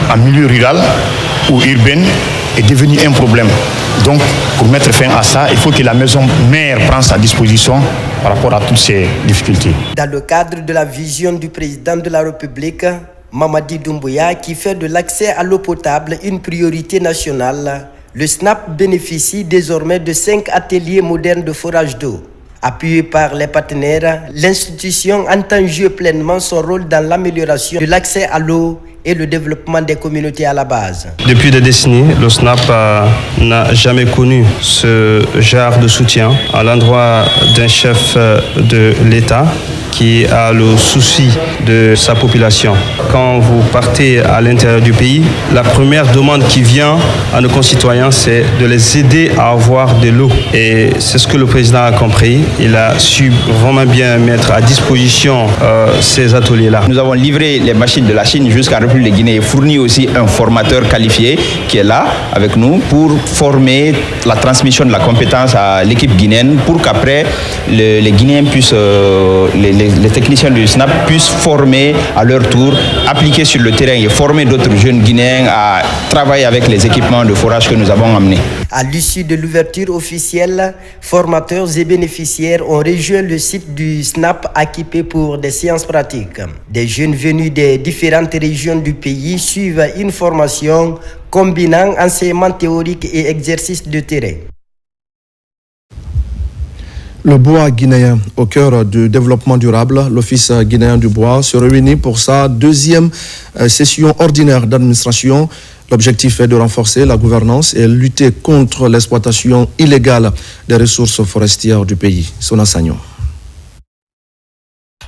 en milieu rural ou urbain est devenu un problème. Donc, pour mettre fin à ça, il faut que la maison mère prenne sa disposition par rapport à toutes ces difficultés. Dans le cadre de la vision du président de la République, Mamadi Doumbouya, qui fait de l'accès à l'eau potable une priorité nationale, le SNAP bénéficie désormais de 5 ateliers modernes de forage d'eau. Appuyé par les partenaires, l'institution entend jouer pleinement son rôle dans l'amélioration de l'accès à l'eau et le développement des communautés à la base. Depuis des décennies, le SNAP n'a jamais connu ce genre de soutien à l'endroit d'un chef de l'État qui a le souci de sa population. Quand vous partez à l'intérieur du pays, la première demande qui vient à nos concitoyens, c'est de les aider à avoir de l'eau. Et c'est ce que le président a compris. Il a su vraiment bien mettre à disposition ces ateliers-là. Nous avons livré les machines de la Chine jusqu'à la République de Guinée et fourni aussi un formateur qualifié qui est là avec nous pour former la transmission de la compétence à l'équipe guinéenne pour qu'après les Guinéens puissent, les techniciens du SNAP puissent former à leur tour, appliquer sur le terrain et former d'autres jeunes Guinéens à travailler avec les équipements de forage que nous avons amenés. À l'issue de l'ouverture officielle, formateurs et bénéficiaires ont rejoint le site du SNAP équipé pour des séances pratiques. Des jeunes venus des différentes régions du pays suivent une formation combinant enseignement théorique et exercice de terrain. Le bois guinéen, au cœur du développement durable, l'Office guinéen du bois se réunit pour sa 2e session ordinaire d'administration. L'objectif est de renforcer la gouvernance et lutter contre l'exploitation illégale des ressources forestières du pays. Sona Sagnon.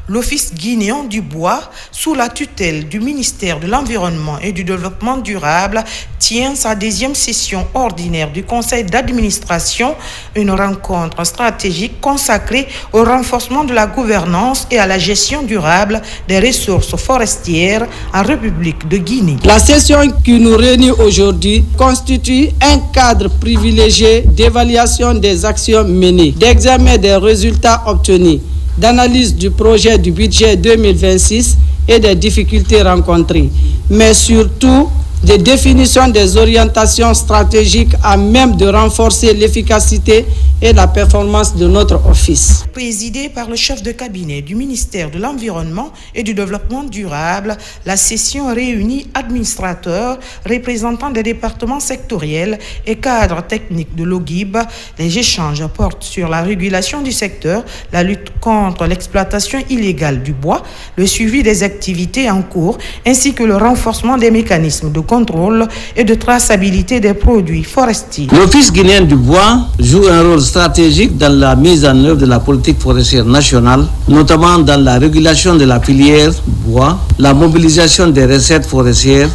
L'Office guinéen du bois, sous la tutelle du ministère de l'Environnement et du Développement durable, tient sa 2e session ordinaire du conseil d'administration, une rencontre stratégique consacrée au renforcement de la gouvernance et à la gestion durable des ressources forestières en République de Guinée. La session qui nous réunit aujourd'hui constitue un cadre privilégié d'évaluation des actions menées, d'examen des résultats obtenus, d'analyse du projet du budget 2026 et des difficultés rencontrées, mais surtout de définition des orientations stratégiques à même de renforcer l'efficacité et la performance de notre office. Présidée par le chef de cabinet du ministère de l'Environnement et du Développement durable, la session réunit administrateurs, représentants des départements sectoriels et cadres techniques de l'OGIB. Les échanges portent sur la régulation du secteur, la lutte contre l'exploitation illégale du bois, le suivi des activités en cours, ainsi que le renforcement des mécanismes de contrôle et de traçabilité des produits forestiers. L'Office guinéen du bois joue un rôle stratégique dans la mise en œuvre de la politique forestière nationale, notamment dans la régulation de la filière bois, la mobilisation des recettes forestières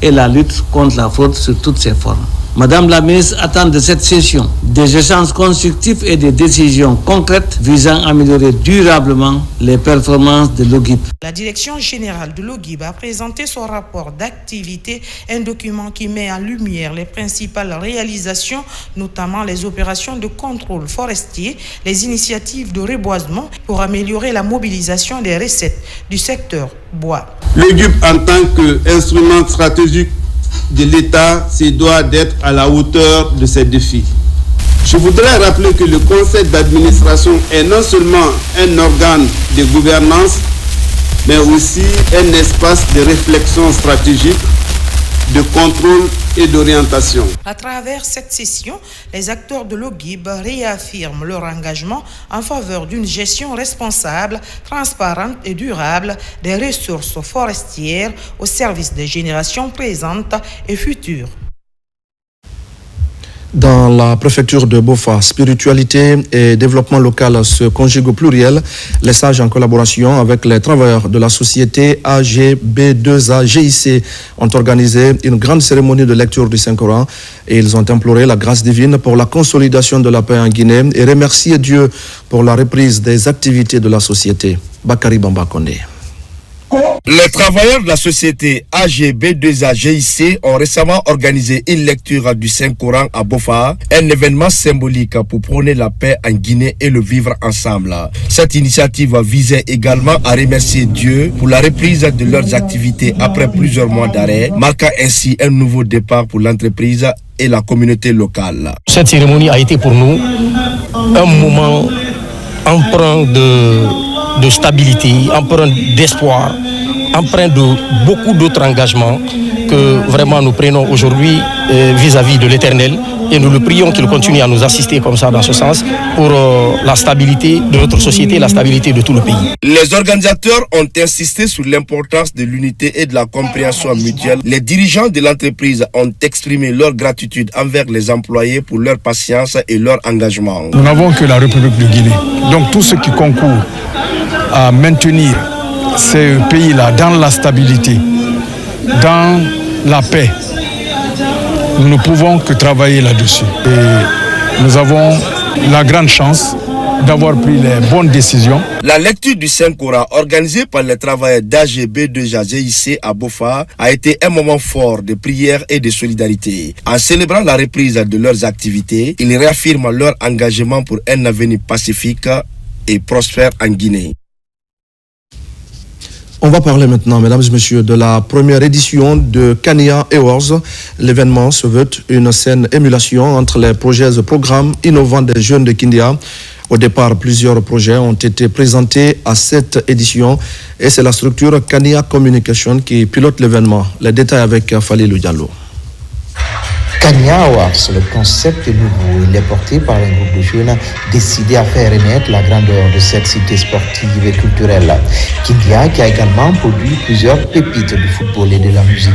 et la lutte contre la fraude sous toutes ses formes. Madame la ministre attend de cette session des échanges constructifs et des décisions concrètes visant à améliorer durablement les performances de l'OGIB. La direction générale de l'OGIB a présenté son rapport d'activité, un document qui met en lumière les principales réalisations, notamment les opérations de contrôle forestier, les initiatives de reboisement pour améliorer la mobilisation des recettes du secteur bois. L'OGIB en tant qu'instrument stratégique de l'État se doit d'être à la hauteur de ces défis. Je voudrais rappeler que le conseil d'administration est non seulement un organe de gouvernance, mais aussi un espace de réflexion stratégique, de contrôle et d'orientation. À travers cette session, les acteurs de l'OGIB réaffirment leur engagement en faveur d'une gestion responsable, transparente et durable des ressources forestières au service des générations présentes et futures. Dans la préfecture de Bofa, spiritualité et développement local se conjuguent au pluriel. Les sages, en collaboration avec les travailleurs de la société AGB2A GIC, ont organisé une grande cérémonie de lecture du Saint-Coran et ils ont imploré la grâce divine pour la consolidation de la paix en Guinée et remercié Dieu pour la reprise des activités de la société. Bakari Bamba Kondé. Les travailleurs de la société AGB2A GIC ont récemment organisé une lecture du Saint-Coran à Bofa, un événement symbolique pour prôner la paix en Guinée et le vivre ensemble. Cette initiative visait également à remercier Dieu pour la reprise de leurs activités après plusieurs mois d'arrêt, marquant ainsi un nouveau départ pour l'entreprise et la communauté locale. Cette cérémonie a été pour nous un moment empreint de stabilité, empreint d'espoir, empreint de beaucoup d'autres engagements que vraiment nous prenons aujourd'hui vis-à-vis de l'Éternel et nous le prions qu'il continue à nous assister comme ça dans ce sens pour la stabilité de notre société, la stabilité de tout le pays. Les organisateurs ont insisté sur l'importance de l'unité et de la compréhension mutuelle. Les dirigeants de l'entreprise ont exprimé leur gratitude envers les employés pour leur patience et leur engagement. Nous n'avons que la République de Guinée. Donc tout ce qui concourt à maintenir ces pays-là dans la stabilité, dans la paix, nous ne pouvons que travailler là-dessus. Et nous avons la grande chance d'avoir pris les bonnes décisions. La lecture du Saint-Coran organisée par les travailleurs d'AGB2A GIC à Bofa a été un moment fort de prière et de solidarité. En célébrant la reprise de leurs activités, ils réaffirment leur engagement pour un avenir pacifique et prospère en Guinée. On va parler maintenant, mesdames et messieurs, de la première édition de Kania Awards. L'événement se veut une saine émulation entre les projets et programmes innovants des jeunes de Kindia. Au départ, plusieurs projets ont été présentés à cette édition et c'est la structure Kania Communication qui pilote l'événement. Les détails avec Falilou Diallo. Kania Awards, le concept est nouveau. Il est porté par un groupe de jeunes décidés à faire renaître la grandeur de cette cité sportive et culturelle. Kindia, qui a également produit plusieurs pépites du football et de la musique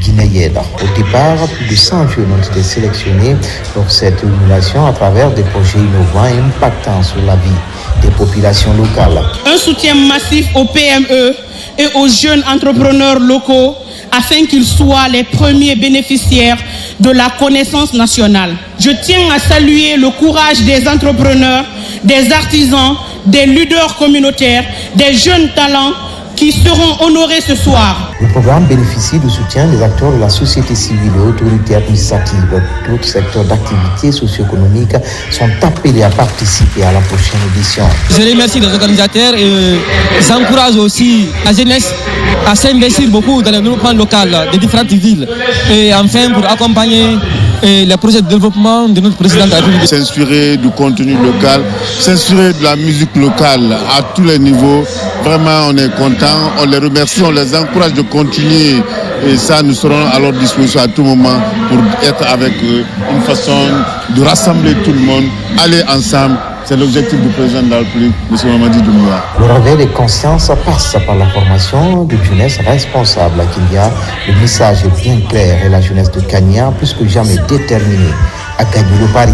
guinéenne. Au départ, plus de 100 jeunes ont été sélectionnés pour cette émulation à travers des projets innovants et impactants sur la vie des populations locales. Un soutien massif aux PME et aux jeunes entrepreneurs locaux afin qu'ils soient les premiers bénéficiaires de la connaissance nationale. Je tiens à saluer le courage des entrepreneurs, des artisans, des leaders communautaires, des jeunes talents qui seront honorés ce soir. Le programme bénéficie du soutien des acteurs de la société civile et autorités administratives. D'autres secteurs d'activité socio-économique sont appelés à participer à la prochaine édition. Je remercie les organisateurs et j'encourage aussi la jeunesse à s'investir beaucoup dans le développement local des différentes villes et enfin pour accompagner les projets de développement de notre président de la République. S'inspirer du contenu local, s'inspirer de la musique locale à tous les niveaux. Vraiment, on est content, on les remercie, on les encourage de continuer. Et ça, nous serons à leur disposition à tout moment pour être avec eux. Une façon de rassembler tout le monde, aller ensemble. C'est l'objectif du président de la République, M. Mamadi Doumbouya. Le réveil des consciences passe par la formation de jeunesse responsable à Kindia. Le message est bien clair et la jeunesse de Kenya, plus que jamais déterminée à gagner le pari.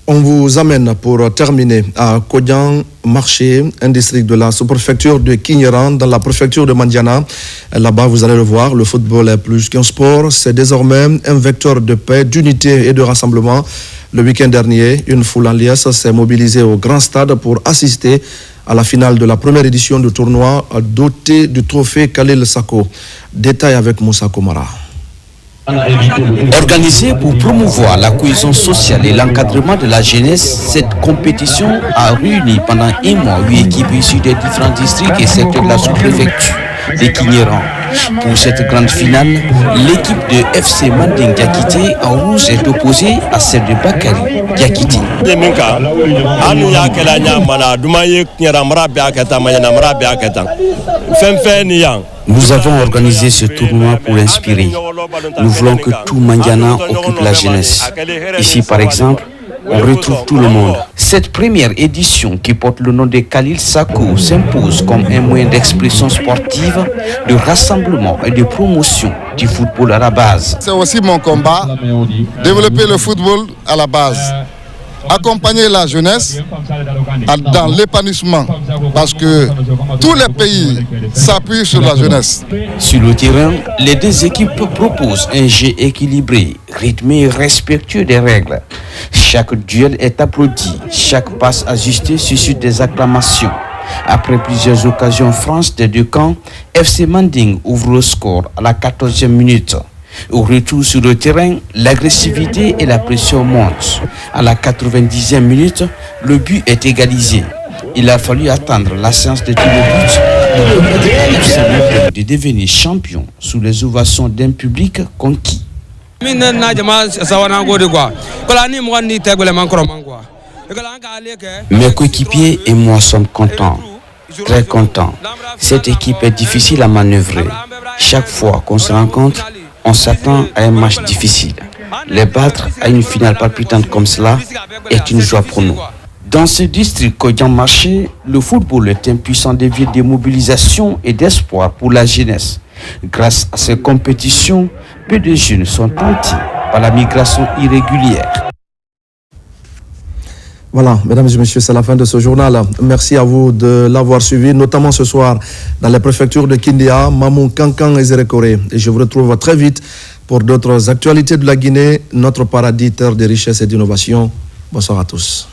On vous amène pour terminer à Kodian Marché, un district de la sous-préfecture de Kinyeran, dans la préfecture de Mandiana. Là-bas, vous allez le voir, le football est plus qu'un sport. C'est désormais un vecteur de paix, d'unité et de rassemblement. Le week-end dernier, une foule en liesse s'est mobilisée au grand stade pour assister à la finale de la première édition du tournoi doté du trophée Khalil Sako. Détail avec Moussa Komara. Organisée pour promouvoir la cohésion sociale et l'encadrement de la jeunesse, cette compétition a réuni pendant un mois 8 équipes issues des différents districts et secteurs de la sous-préfecture de Kinyeran. Pour cette grande finale, l'équipe de FC Manding Diakité en rouge est opposée à celle de Bakari Diakité. Nous avons organisé ce tournoi pour inspirer. Nous voulons que tout Mandiana occupe la jeunesse. Ici, par exemple, on retrouve tout le monde. Cette première édition qui porte le nom de Khalil Sako s'impose comme un moyen d'expression sportive, de rassemblement et de promotion du football à la base. C'est aussi mon combat, développer le football à la base. Accompagner la jeunesse dans l'épanouissement parce que tous les pays s'appuient sur la jeunesse. Sur le terrain, les deux équipes proposent un jeu équilibré, rythmé et respectueux des règles. Chaque duel est applaudi, chaque passe ajustée suscite des acclamations. Après plusieurs occasions franches des deux camps, FC Manding ouvre le score à la 14e minute. Au retour sur le terrain, l'agressivité et la pression montent. À la 90e minute, le but est égalisé. Il a fallu attendre la séance de tir au but pour permettre à FC Manding de devenir champion sous les ovations d'un public conquis. Mes coéquipiers et moi sommes contents, très contents. Cette équipe est difficile à manœuvrer. Chaque fois qu'on se rencontre, on s'attend à un match difficile. Les battre à une finale palpitante comme cela est une joie pour nous. Dans ce district Kodian Marché, le football est un puissant levier de mobilisation et d'espoir pour la jeunesse. Grâce à ces compétitions, peu de jeunes sont tentés par la migration irrégulière. Voilà, mesdames et messieurs, c'est la fin de ce journal. Merci à vous de l'avoir suivi, notamment ce soir dans les préfectures de Kindia, Mamou, Kankan et Zérékoré. Et je vous retrouve très vite pour d'autres actualités de la Guinée, notre paradis, terre de richesse et d'innovation. Bonsoir à tous.